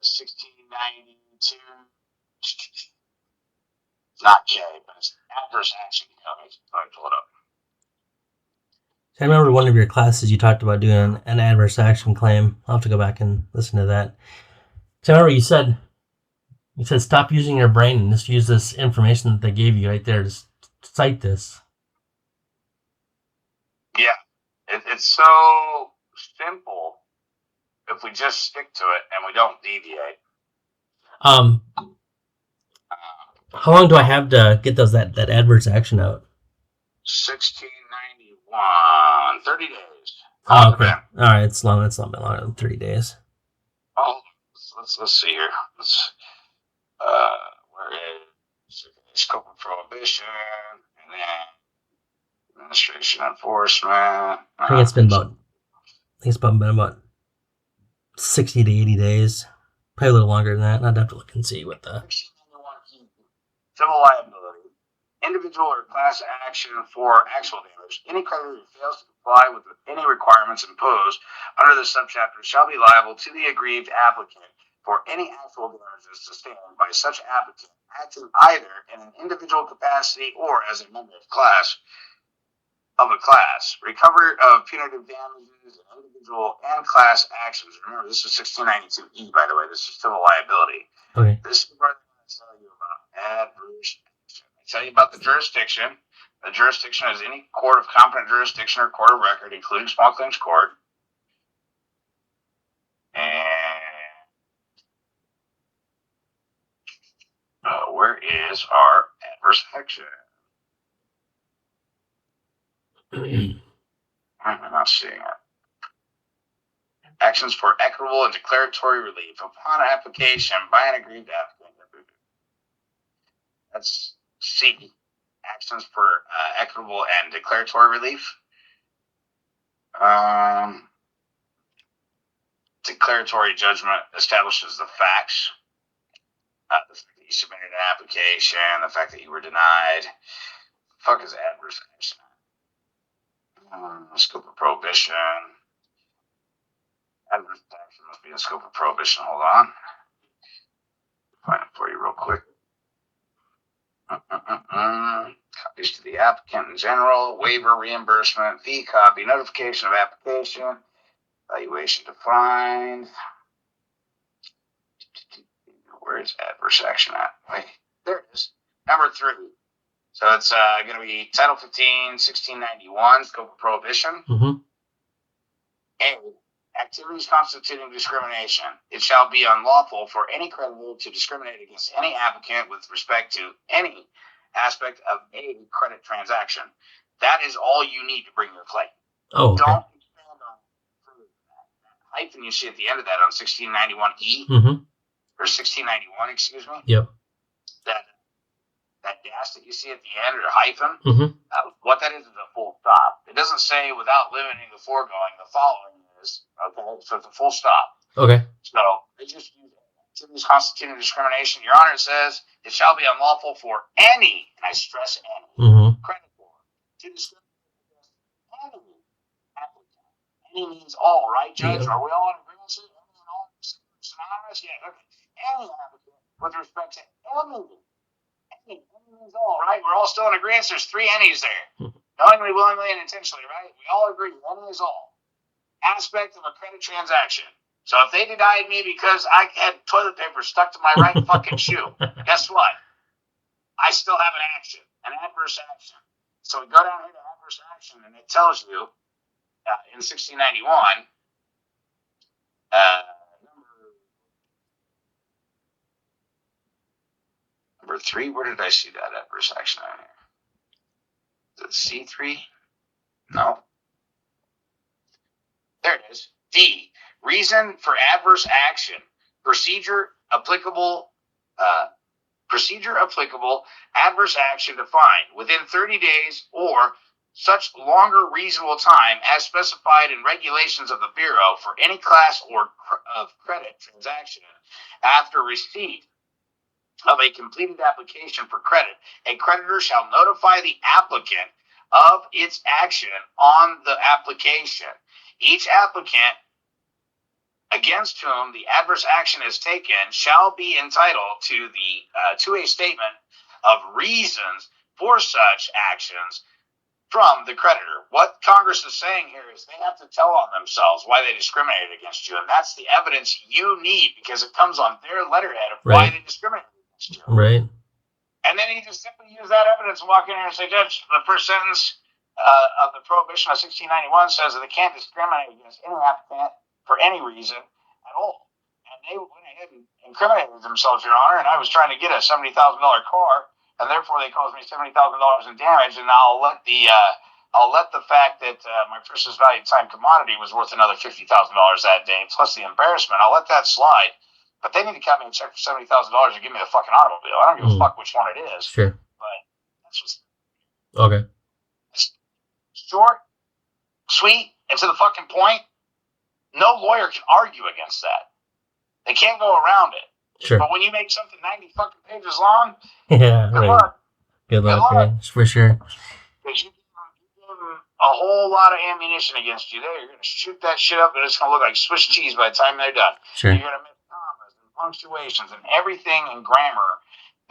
1692, not K, but it's adverse action code. Let me pull it up. I remember one of your classes you talked about doing an adverse action claim. I'll have to go back and listen to that. So I remember you said stop using your brain and just use this information that they gave you right there to cite this. Yeah, it's so simple if we just stick to it and we don't deviate. How long do I have to get that adverse action out? 1691, 30 days. Oh, okay. All right, it's long. It's not been longer than 30 days. Oh, let's see here. Where is scope of prohibition and then administration enforcement? I think it's been about 60 to 80 days. Probably a little longer than that. I'd have to look and see what the civil liability, individual or class action for actual damage. Any creditor who fails to comply with any requirements imposed under the subchapter shall be liable to the aggrieved applicant for any actual damages sustained by such applicant acting either in an individual capacity or as a member of a class. Recovery of punitive damages in individual and class actions. Remember, this is 1692E, by the way. This is civil liability. Okay. This is what I'm going to tell you about adverse action. I tell you about the jurisdiction. The jurisdiction is any court of competent jurisdiction or court of record, including small claims court. And where is our adverse action? I'm not seeing it. Actions for equitable and declaratory relief upon application by an aggrieved applicant. That's C. Actions for equitable and declaratory relief. Declaratory judgment establishes the facts. The fact that you submitted an application, the fact that you were denied. The fuck is adverse action? Scope of prohibition. Adverse action must be in scope of prohibition. Hold on. Find it for you real quick. Copies to the applicant in general. Waiver, reimbursement, fee copy, notification of application, evaluation defined. Where is adverse action at? Wait, there it is. Number 3. So it's going to be Title 15, 1691, scope of prohibition. Mm-hmm. A. Activities constituting discrimination. It shall be unlawful for any creditor to discriminate against any applicant with respect to any aspect of a credit transaction. That is all you need to bring your claim. Oh, okay. Don't expand on that hyphen you see at the end of that on 1691E. Mm-hmm. Or 1691, excuse me. Yep. That dash that you see at the end, or hyphen, what that is a full stop. It doesn't say without limiting the foregoing, the following is, okay? So it's a full stop. Okay. So they just use activities constituting discrimination. Your Honor, says it shall be unlawful for any, and I stress any, creditor to discriminate against any applicant. Any means all, right, Judge? Yeah. Are we all in agreement? Any and all synonymous? Yeah. Okay. Any applicant with respect to any means all, right? We're all still in agreement. There's 3 any's there. Knowingly, willingly, and intentionally, right? We all agree. Any is all. Aspect of a credit transaction. So if they denied me because I had toilet paper stuck to my right fucking shoe, guess what? I still have an action, an adverse action. So we go down here to adverse action, and it tells you in 1691, number 3. Where did I see that adverse action on here? Is it C3? No. There it is. D. Reason for adverse action. Procedure applicable. Adverse action defined within 30 days or such longer reasonable time as specified in regulations of the Bureau for any class or of credit transaction after receipt of a completed application for credit. A creditor shall notify the applicant of its action on the application. Each applicant against whom the adverse action is taken shall be entitled to a statement of reasons for such actions from the creditor. What Congress is saying here is they have to tell on themselves why they discriminated against you, and that's the evidence you need because it comes on their letterhead of why they discriminated against you. Right. And then he just simply use that evidence and walk in here and say, Judge, the first sentence of the prohibition of 1691 says that they can't discriminate against any applicant for any reason at all. And they went ahead and incriminated themselves, Your Honor, and I was trying to get a $70,000 car, and therefore they caused me $70,000 in damage, and I'll let the fact that my precious valued time commodity was worth another $50,000 that day, plus the embarrassment, I'll let that slide. But they need to cut me a check for $70,000 and give me the fucking automobile. I don't give a fuck which one it is. Sure. But that's just okay. Short, sweet, and to the fucking point. No lawyer can argue against that. They can't go around it. Sure. But when you make something 90 fucking pages long, yeah, good luck. Good luck, yeah, for sure. Because you give them a whole lot of ammunition against you there. You're going to shoot that shit up, and it's going to look like Swiss cheese by the time they're done. Sure. You're going to make commas and punctuations and everything in grammar.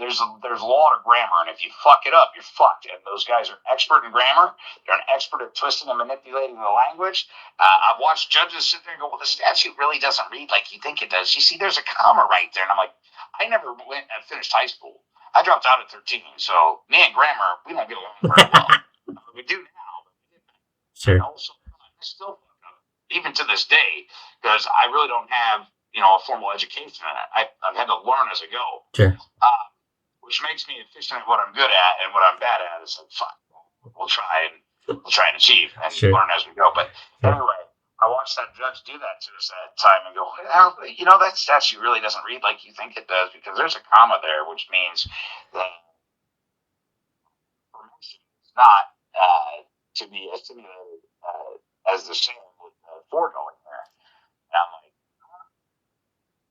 There's a law to grammar, and if you fuck it up, you're fucked. And those guys are expert in grammar. They're an expert at twisting and manipulating the language. I've watched judges sit there and go, well, the statute really doesn't read like you think it does. You see, there's a comma right there. And I'm like, I never went and finished high school. I dropped out at 13, so me and grammar, we don't get along very well. We do now, but we didn't. Sure. And also, I still fuck up, even to this day, because I really don't have, a formal education in it. I've had to learn as I go. Sure. Which makes me efficient at what I'm good at, and what I'm bad at is like, fuck, we'll try and achieve and learn as we go. But anyway, I watched that judge do that to us that time and go, well, that statute really doesn't read like you think it does because there's a comma there, which means that information is not to be assimilated as the same with foregoing there. And I'm like,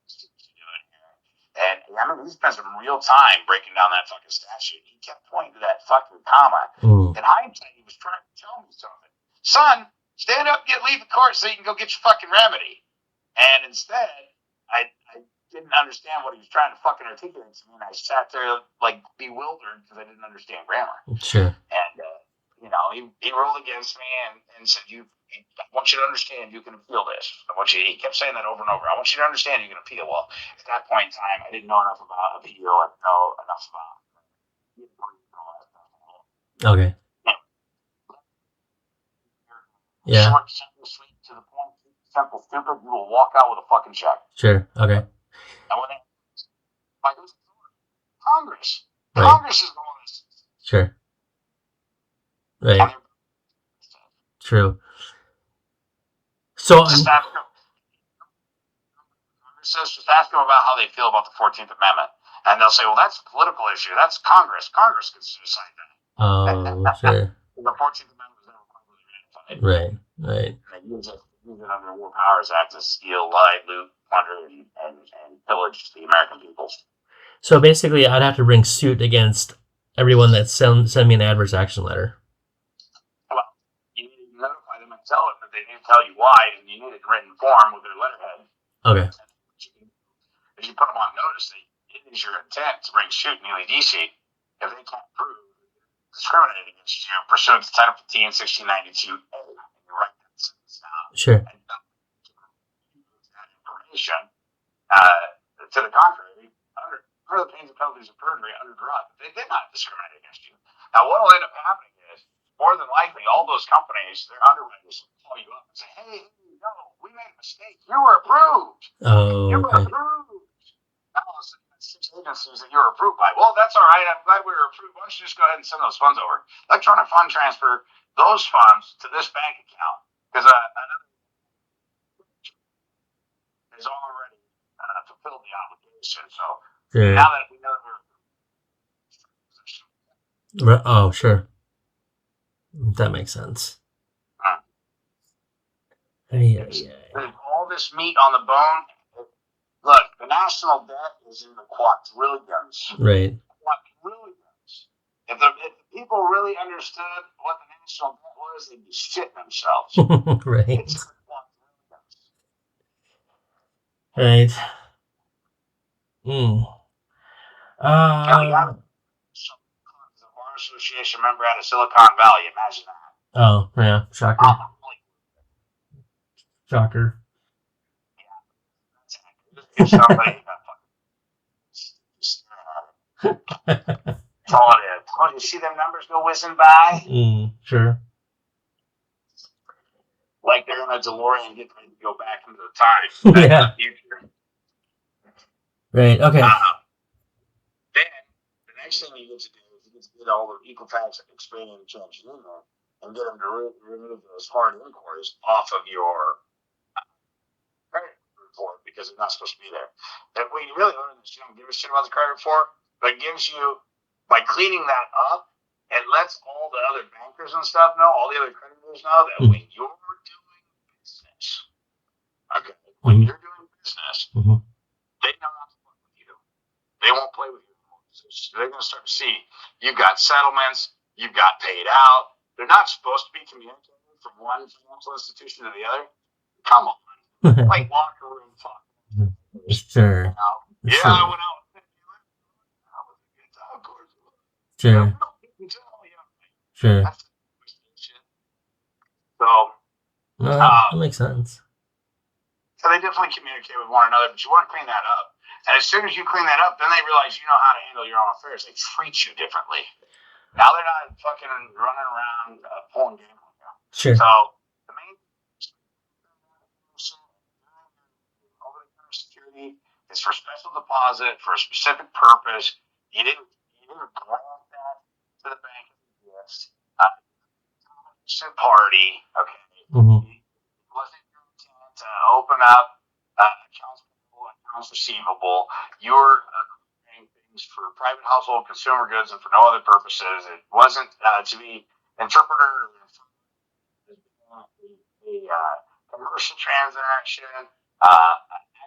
what's he doing here? And I mean, he spent some real time breaking down that fucking statute. He kept pointing to that fucking comma. In hindsight, he was trying to tell me something. Son, stand up, leave the court so you can go get your fucking remedy. And instead, I didn't understand what he was trying to fucking articulate to me, and I sat there like bewildered because I didn't understand grammar. Sure. And he ruled against me and said, I want you to understand you can appeal this. He kept saying that over and over. I want you to understand you can appeal. Well, at that point in time, I didn't know enough about appeal. I didn't know enough about Okay. Yeah. Short, simple, sweet, to the point, simple, stupid, you will walk out with a fucking check. Sure. Okay. And when Congress. Right. Congress is the one that's... Sure. Right. True. So just ask them about how they feel about the 14th Amendment. And they'll say, well, that's a political issue. That's Congress. Congress can decide that. Oh, sure. The 14th Amendment was never properly ratified. Right. And they use it under the War Powers Act to steal, lie, loot, plunder, and pillage the American people. So basically, I'd have to bring suit against everyone that send me an adverse action letter. Well, you need to notify them and tell them that they need to tell you why, and you need it in written form with their letterhead. Okay. if you put them on notice that it is your intent to bring suit in ELDC, if they can't prove discriminating against you pursuant to Title 15, 1692A, and you write that sentence down, Sure. and use that information to the contrary, under the pains and penalties of perjury under drug, they did not discriminate against you. Now, what will end up happening is, more than likely, all those companies, their underwriters will call you up and say, hey, no, we made a mistake. You were approved. Oh, You were okay. approved. Now, all of a sudden, that's 6 agencies that you were approved by. Well, that's all right. I'm glad we were approved. Why don't you just go ahead and send those funds over? Electronic fund transfer those funds to this bank account, because another has already fulfilled the obligation. So Sure. now that we know that we're Oh, sure. That makes sense. there's all this meat on the bone. Look, the national debt is in the quadrillions. Right. Quadrillions. If the people really understood what the national debt was, they'd be shitting themselves. Right. It's quadrillions. Right. Now, we got a bar association member out of Silicon Valley. Imagine that. Oh, yeah. Shocker. Shocker. If somebody that's all it is. Oh, you see them numbers go whizzing by? Sure. Like they're in a DeLorean getting ready to go back into the time. Yeah. Future. Right. Okay. Then the next thing you get to do is you get to get all the equal tax expanding changes in there and get them to remove those hard inquiries off of your credit report because it's not supposed to be there. And when you really learn this, you don't give a shit about the credit report, but it gives you, by cleaning that up, it lets all the other bankers and stuff know, all the other creditors know that when you're doing business, okay, when you're doing business, they know not to work with you. They won't play with you anymore. So they're going to start to see you've got settlements, you've got paid out. They're not supposed to be communicating from one financial institution to the other. Come on. Like locker room talk. Sure. Yeah, I went out. Sure. Sure. So that makes sense. So they definitely communicate with one another, but you want to clean that up. And as soon as you clean that up, then they realize you know how to handle your own affairs. They treat you differently. Now they're not fucking running around pulling game on you. Sure. So the main over-the-counter security is for special deposit for a specific purpose. You didn't grant that to the bank as a gift. Party, okay. It wasn't your intent to open up accounts payable and accounts receivable. You're doing things for private household consumer goods and for no other purposes. It wasn't to be interpreted a commercial transaction, an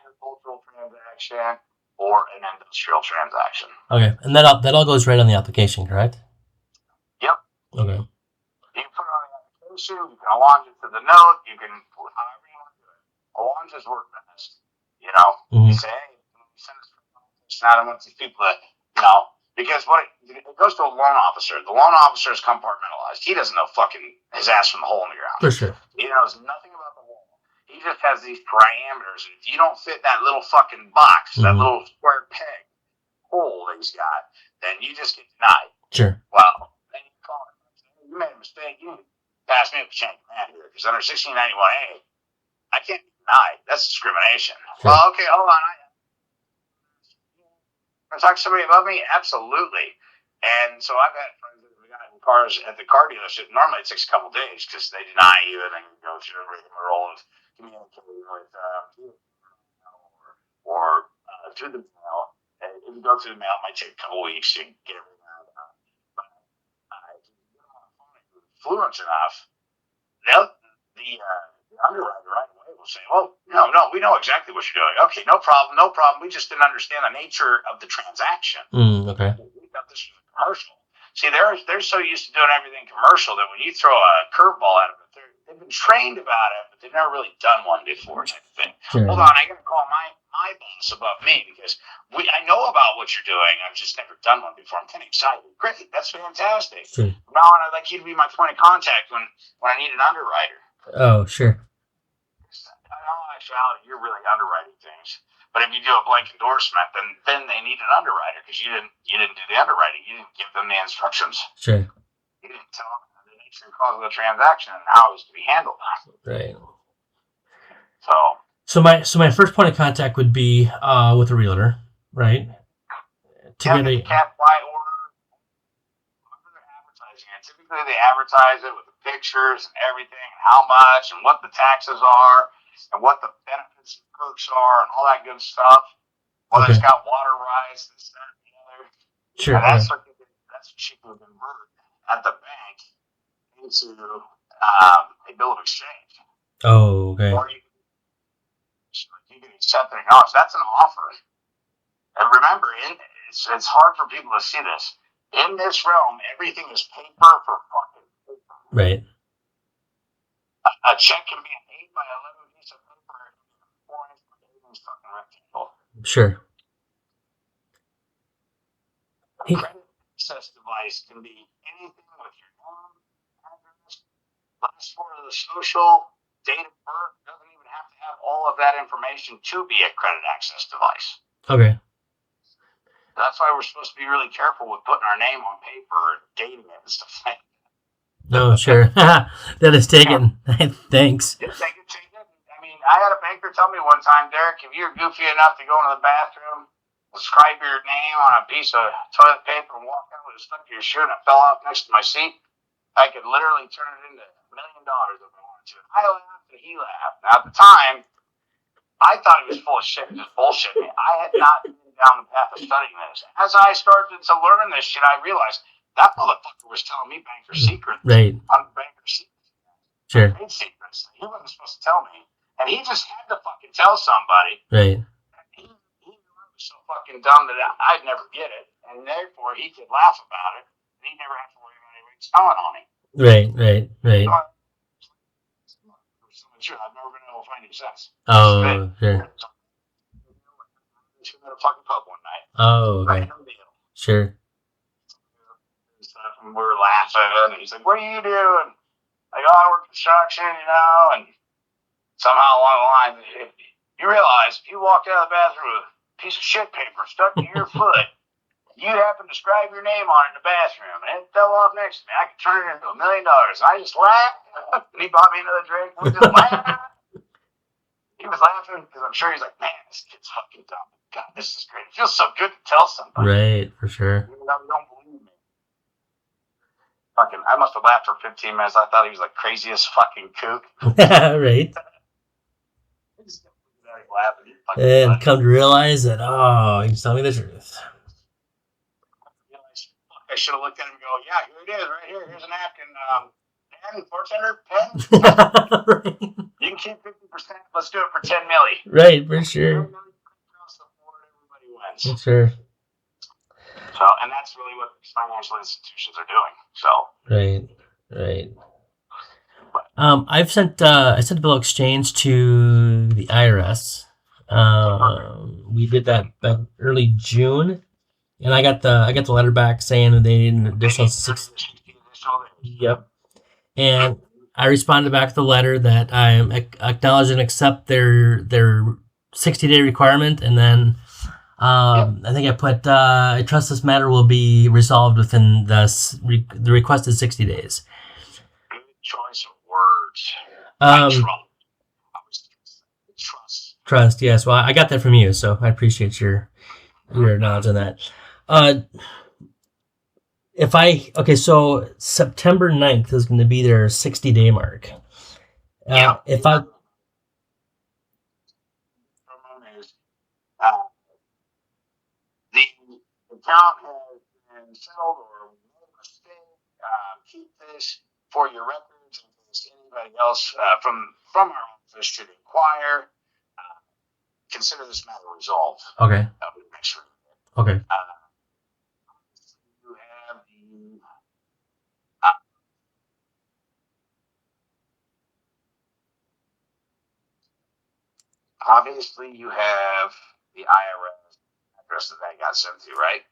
agricultural transaction, or an industrial transaction. Okay, and that all goes right on the application, correct? Yep. Okay. You can put it on the application, you can allonge it to the note, you can, however you want to do it. Allonges work best. You know, you say, hey, you send this application out, I want these people that, you know, because it goes to a loan officer. The loan officer is compartmentalized. He doesn't know fucking his ass from the hole in the ground. For sure. He knows nothing about the law. He just has these parameters. If you don't fit that little fucking box, that little square peg hole that he's got, then you just get denied. Sure. Well, then you call him. You made a mistake. You pass me up the chain of command here because under 1691A, I can't be denied. That's discrimination. Sure. Well, okay, hold on. I talk to somebody above me? Absolutely. And so I've had friends that we got in cars at the car dealership. Normally it takes a couple days because they deny you and then you go through the rigmarole of communicating with or through the mail. And if you go through the mail, it might take a couple weeks to get everything out. But if you get on the phone and you're fluent enough, the underwriter right away will say, well, no, we know exactly what you're doing. Okay, no problem. We just didn't understand the nature of the transaction. Okay. We thought this was commercial. See, they're so used to doing everything commercial that when you throw a curveball at them, they've been trained about it, but they've never really done one before type of thing. Sure. Hold on, I got to call my my boss above me because I know about what you're doing. I've just never done one before. I'm kind of excited. Great, that's fantastic. Sure. Now I'd like you to be my point of contact when I need an underwriter. Oh, sure. In all actuality, you're really underwriting things. But if you do a blank endorsement, then they need an underwriter because you didn't do the underwriting. You didn't give them the instructions. Sure. You didn't tell them the nature and cause of the transaction and how it was to be handled. Right. So my first point of contact would be with a realtor, right? To yeah, get a cat fly order. They're advertising it. Typically, they advertise it with the pictures and everything, and how much, and what the taxes are, and what the benefits and perks are, and all that good stuff. Whether it's got water rights, this, that, and the other. Sure. And that's what you can convert at the bank into a bill of exchange. Oh, okay. Or you can accept it or not. So that's an offer. And remember, it's hard for people to see this. In this realm, everything is paper for fucking paper. Right. A check can be an 8 by 11 piece of paper, 4 inch by 8 inch fucking rectangle. Sure. Credit access device can be anything with your name, address, last four of the social, date of birth. Doesn't even have to have all of that information to be a credit access device. Okay. That's why we're supposed to be really careful with putting our name on paper and dating it and stuff like that. No, sure. That is taken. Yeah. Thanks. Take it. I mean, I had a banker tell me one time, Derrick, if you're goofy enough to go into the bathroom, scribe your name on a piece of toilet paper and walk out with it stuck to your shoe and it fell off next to my seat, I could literally turn it into $1 million if I wanted to. I laughed and he laughed. Now, at the time, I thought he was full of shit and just bullshit me. I had not been down the path of studying this. As I started to learn this shit, I realized that motherfucker was telling me banker secrets. Right. On banker secrets. Sure. Trade secrets. He wasn't supposed to tell me. And he just had to fucking tell somebody. Right. He knew I was so fucking dumb that I'd never get it. And therefore, he could laugh about it. And he'd never have to worry about anybody telling on him. Right. Sure, I've never been able to find any sense. Oh, sure. She went to a fucking pub one night. Oh, okay. Sure. And we were laughing, and he's like, "What do you do?" And like, "Oh, I work construction, you know." And somehow along the line, you realize if you walked out of the bathroom with a piece of shit paper stuck to your foot, you happen to scribe your name on it in the bathroom, and it fell off next to me. I could turn it into $1 million. And I just laughed, and he bought me another drink. We just laughed. He was laughing because I'm sure he's like, "Man, this kid's fucking dumb. God, this is great. It feels so good to tell somebody." Right, for sure. You don't believe me. Fucking, I must have laughed for 15 minutes. I thought he was like craziest fucking kook. Right. And come to realize that, he's telling me the truth. I should have looked at him and go, "Yeah, here it is, right here. Here's a napkin. Pen, bartender, pen." Right. You can keep 50%. Let's do it for $10 million. Right, for sure. Across the board, everybody wins. For sure. So, and that's really what these financial institutions are doing. So. Right. I sent a bill of exchange to the IRS. We did that back early June, and I got the letter back saying that they need an additional 6. Yep. And I responded back to the letter that I acknowledge and accept their 60-day requirement, and then I think I put I trust this matter will be resolved within the requested 60 days. Good choice of words. Trust, yes. Well, I got that from you, so I appreciate your knowledge on that. So September 9th is going to be their 60-day mark. If I... the account has been settled or made a mistake, keep this for your records in case anybody else from our office should inquire. Consider this matter resolved. Okay. Make sure. Okay. You have the obviously you have the IRS address that got sent to, right?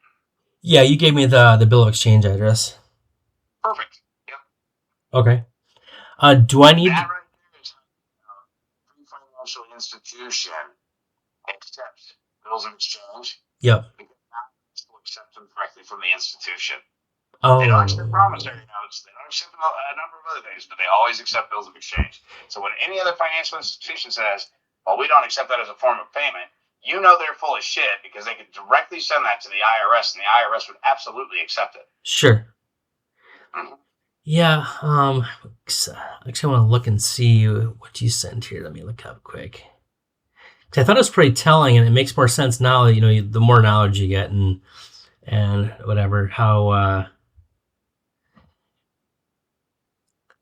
Yeah, you gave me the bill of exchange address. Perfect. Yep. Okay. Do I need? That right there is how every financial institution accepts bills of exchange. Yep. Because will accept them directly from the institution. They don't accept Oh. promissory notes. They don't accept a number of other things, but they always accept bills of exchange. So when any other financial institution says, well, we don't accept that as a form of payment, you know they're full of shit because they could directly send that to the IRS, and the IRS would absolutely accept it. Sure. Mm-hmm. Yeah. Actually, I want to look and see what you sent here. Let me look up quick. I thought it was pretty telling, and it makes more sense now that the more knowledge you get and whatever how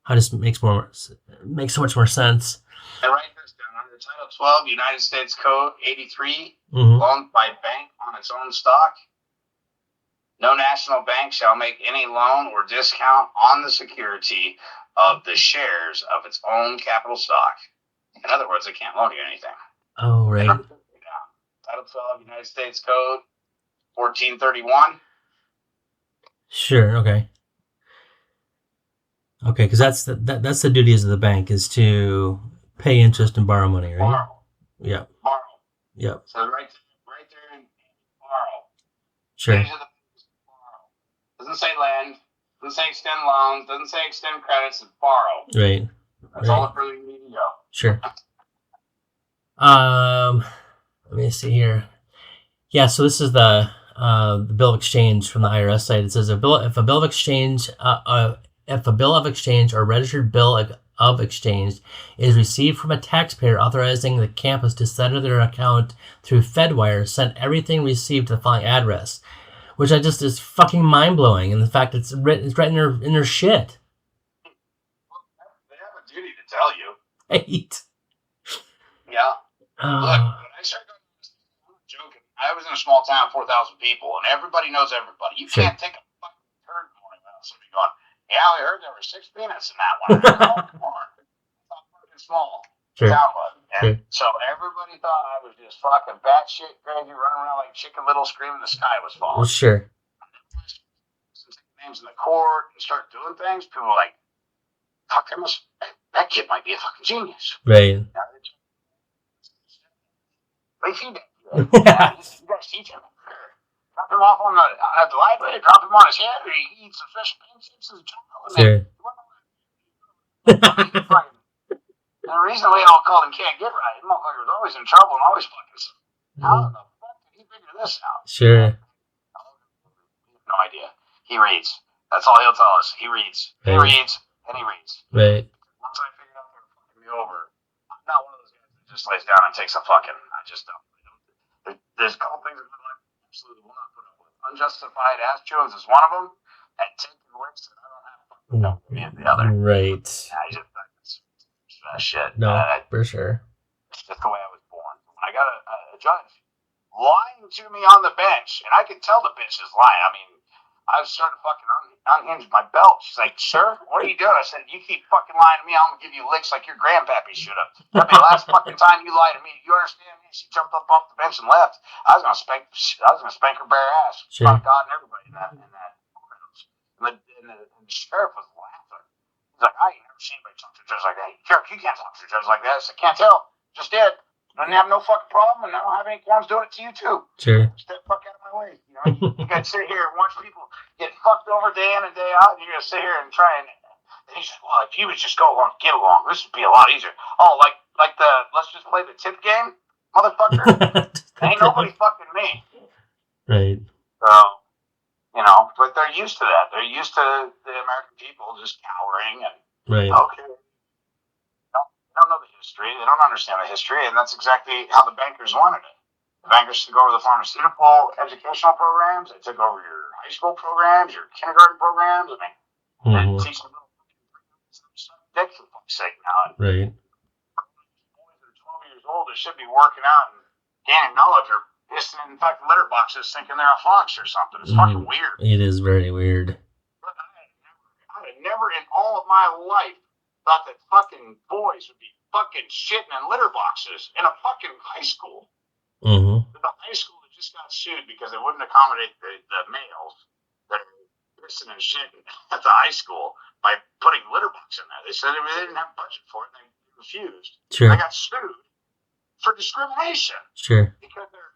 this makes so much more sense. And write this down under Title 12, United States Code 83, Mm-hmm. loaned by bank on its own stock. No national bank shall make any loan or discount on the security of the shares of its own capital stock. In other words, it can't loan you anything. Oh, right. Title 12, United States Code 1431. Sure. Okay. Okay, because that's the duties of the bank is to pay interest and borrow money, right? Borrow. Yep. Borrow. Yep. So right there in borrow. Sure. These are the borrow. Doesn't say lend. Doesn't say extend loans. Doesn't say extend credits. It's borrow. Right. That's all it really needs to go. Sure. Let me see here. Yeah, so this is the bill of exchange from the IRS site. It says if a bill of exchange or registered bill of exchange is received from a taxpayer authorizing the campus to send to their account through FedWire, send everything received to the following address, which is fucking mind blowing. And the fact it's right in their shit. Well, they have a duty to tell you. Right. Yeah. Look, when I started going, I'm not joking. I was in a small town, 4,000 people, and everybody knows everybody. You can't take a fucking turd morning without somebody going, yeah, we heard there were 6 peanuts in that one. How more? How fucking small the town was. And so everybody thought I was just fucking batshit crazy, running around like Chicken Little screaming the sky was falling. Sure. Since names in the court and start doing things, people are like, fuck, that kid might be a fucking genius. Right. What do you think? You guys teach him. Drop him off at the library, drop him on his head, or he eats some fish and chips as a child. Sure. And the reason we all called him Can't Get Right, the motherfucker was always in trouble and always fucking. How the fuck did he figure this out? Sure. No idea. He reads. That's all he'll tell us. He reads. He reads, and he reads. Right. Once I figured out they were fucking me over, I'm not one of those guys that just lays down and takes a fucking. I just don't. There's a couple things in my life I absolutely will not put up with. Unjustified ass chewings is one of them, and taking licks that I don't have fucking no is the other. Right. Yeah, he's just that shit. No, for sure. It's just the way I was born. When I got a judge lying to me on the bench, and I could tell the bitch is lying. I mean, I started fucking unhinged my belt. She's like, sir, what are you doing? I said, you keep fucking lying to me, I'm going to give you licks like your grandpappy should have. That'd be the last fucking time you lie to me. You understand me? She jumped up off the bench and left. I was going to spank her bare ass. Sure. In front of God and everybody in that courthouse. And the sheriff was laughing. He's like, I ain't never seen anybody talk to a judge like that. Sheriff, you can't talk to a judge like that. I said, can't tell. Just did. Didn't have no fucking problem, and I don't have any qualms doing it to you too. Sure. Step fuck out of my way. You know, you gotta sit here and watch people get fucked over day in and day out, and you're gonna sit here and try and he said, well, if you would just go along, get along, this would be a lot easier. Oh, like the let's just play the tip game, motherfucker. Ain't nobody fucking me. Right. So, you know, but they're used to that. They're used to the American people just cowering and okay. They don't know the history. They don't understand the history, and that's exactly how the bankers wanted it. The bankers took over the pharmaceutical educational programs. They took over your high school programs, your kindergarten programs. I mean, they teach them dick for fuck's sake now. Right. Boys that are 12 years old, they should be working out and gaining knowledge or pissing in fucking litter boxes thinking they're a fox or something. It's fucking weird. It is very weird. But I had never in all of my life thought that fucking boys would be fucking shitting in litter boxes in a fucking high school. Mm-hmm. There's a high school that just got sued because they wouldn't accommodate the males that are pissing and shitting at the high school by putting litter box in there. They said they didn't have budget for it, and they refused. Sure. They got sued for discrimination Sure. because they're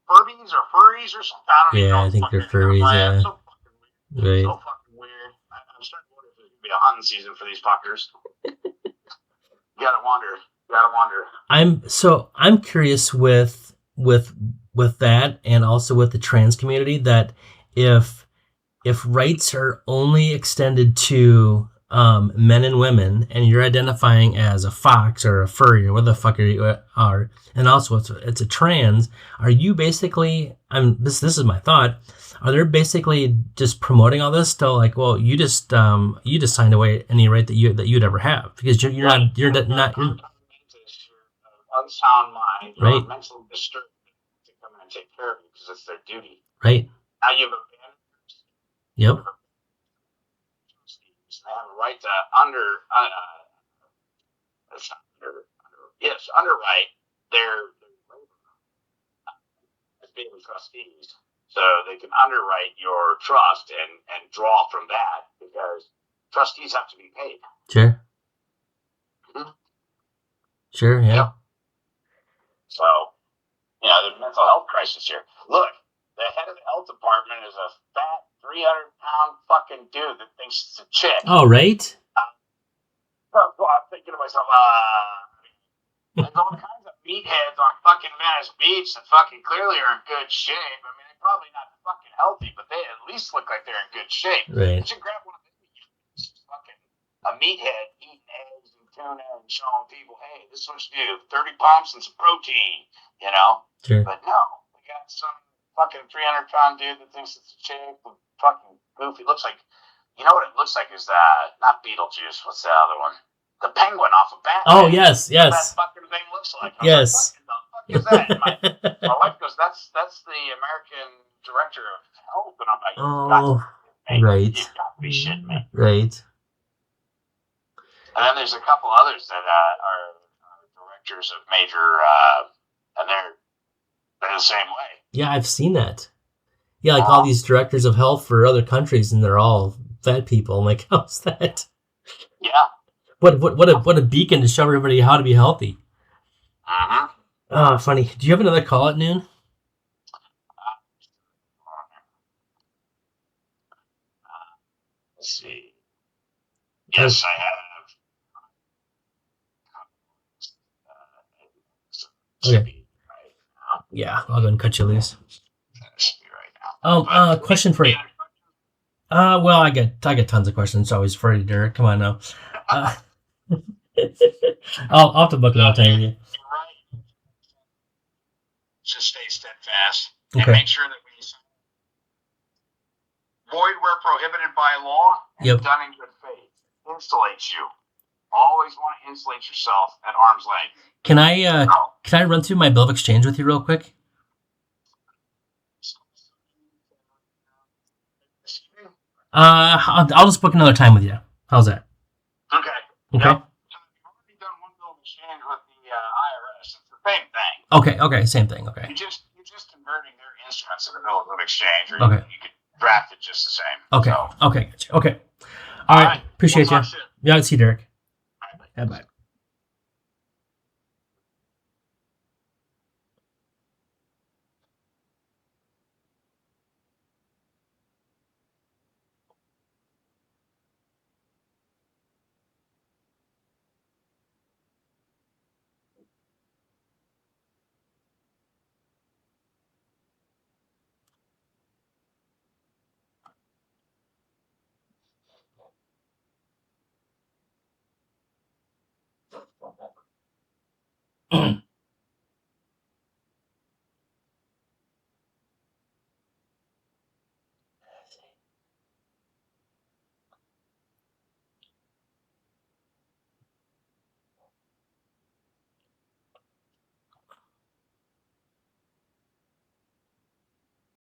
furbies or furries or something. I don't even know Yeah, I what the think fuck they're they're doing. furries. It's Yeah. so fucking weird. Right. So fucking weird. I'm starting to wonder if there's gonna be a hunting season for these fuckers. You gotta wonder. I'm curious with that, and also with the trans community, that if rights are only extended to men and women, and you're identifying as a fox or a furry or what the fuck are, and also it's a trans, are you basically? This is my thought. Are they basically just promoting all this still? Like, well, you just signed away any right that you'd ever have, because you're not unsound mind right. or mentally disturbed to come in and take care of you because it's their duty. Right. Now you've abandoned Yep. they have a right to underwrite their as being trustees, so they can underwrite your trust and draw from that because trustees have to be paid. Sure. Mm-hmm. Sure. Yeah. Yep. So, there's a mental health crisis here. Look, the head of the health department is a fat 300-pound fucking dude that thinks it's a chick. Oh, right. So I'm thinking to myself, there's all kinds of meatheads on fucking Venice Beach that fucking clearly are in good shape. I mean, they're probably not fucking healthy, but they at least look like they're in good shape. Right. You should grab one of these fucking a meathead eating eggs and tuna and showing people, hey, this is what you do: 30 pumps and some protein, Sure. But no, we got some fucking 300-pound dude that thinks it's a chick with fucking goofy. Looks like, what it looks like is not Beetlejuice. What's the other one? The penguin off of Batman. Oh, yes. What that fucking thing looks like. Yes. Like, what the fuck is that? My wife goes, that's the American director of health, and I'm like, right. You got to be shitting me. Right. And then there's a couple others that are directors of major, and they're the same way. Yeah, I've seen that. Yeah, like all these directors of health for other countries, and they're all fat people. I'm like, how's that? Yeah. What a beacon to show everybody how to be healthy. Uh-huh. Oh, funny. Do you have another call at noon? Let's see. Yes, I have. Okay. Yeah, I'll go and cut you loose. Question for you. Well, I get tons of questions. Always for you, Derrick. Come on now. I'll have to book another time with you. Just stay steadfast and make sure that we void where prohibited by law and done in good faith. Insulates you. Always want to insulate yourself at arm's length. Can I run through my bill of exchange with you real quick? I'll just book another time with you. How's that? Okay. Yep. You've already done one bill of exchange with the IRS. It's the same thing. Okay, same thing. Okay. You're just converting their instruments into bills of exchange, or okay. You could draft it just the same. Okay. So. Okay. Gotcha. Okay. All right. Appreciate you. Yeah, see you, Derrick. All right, bye.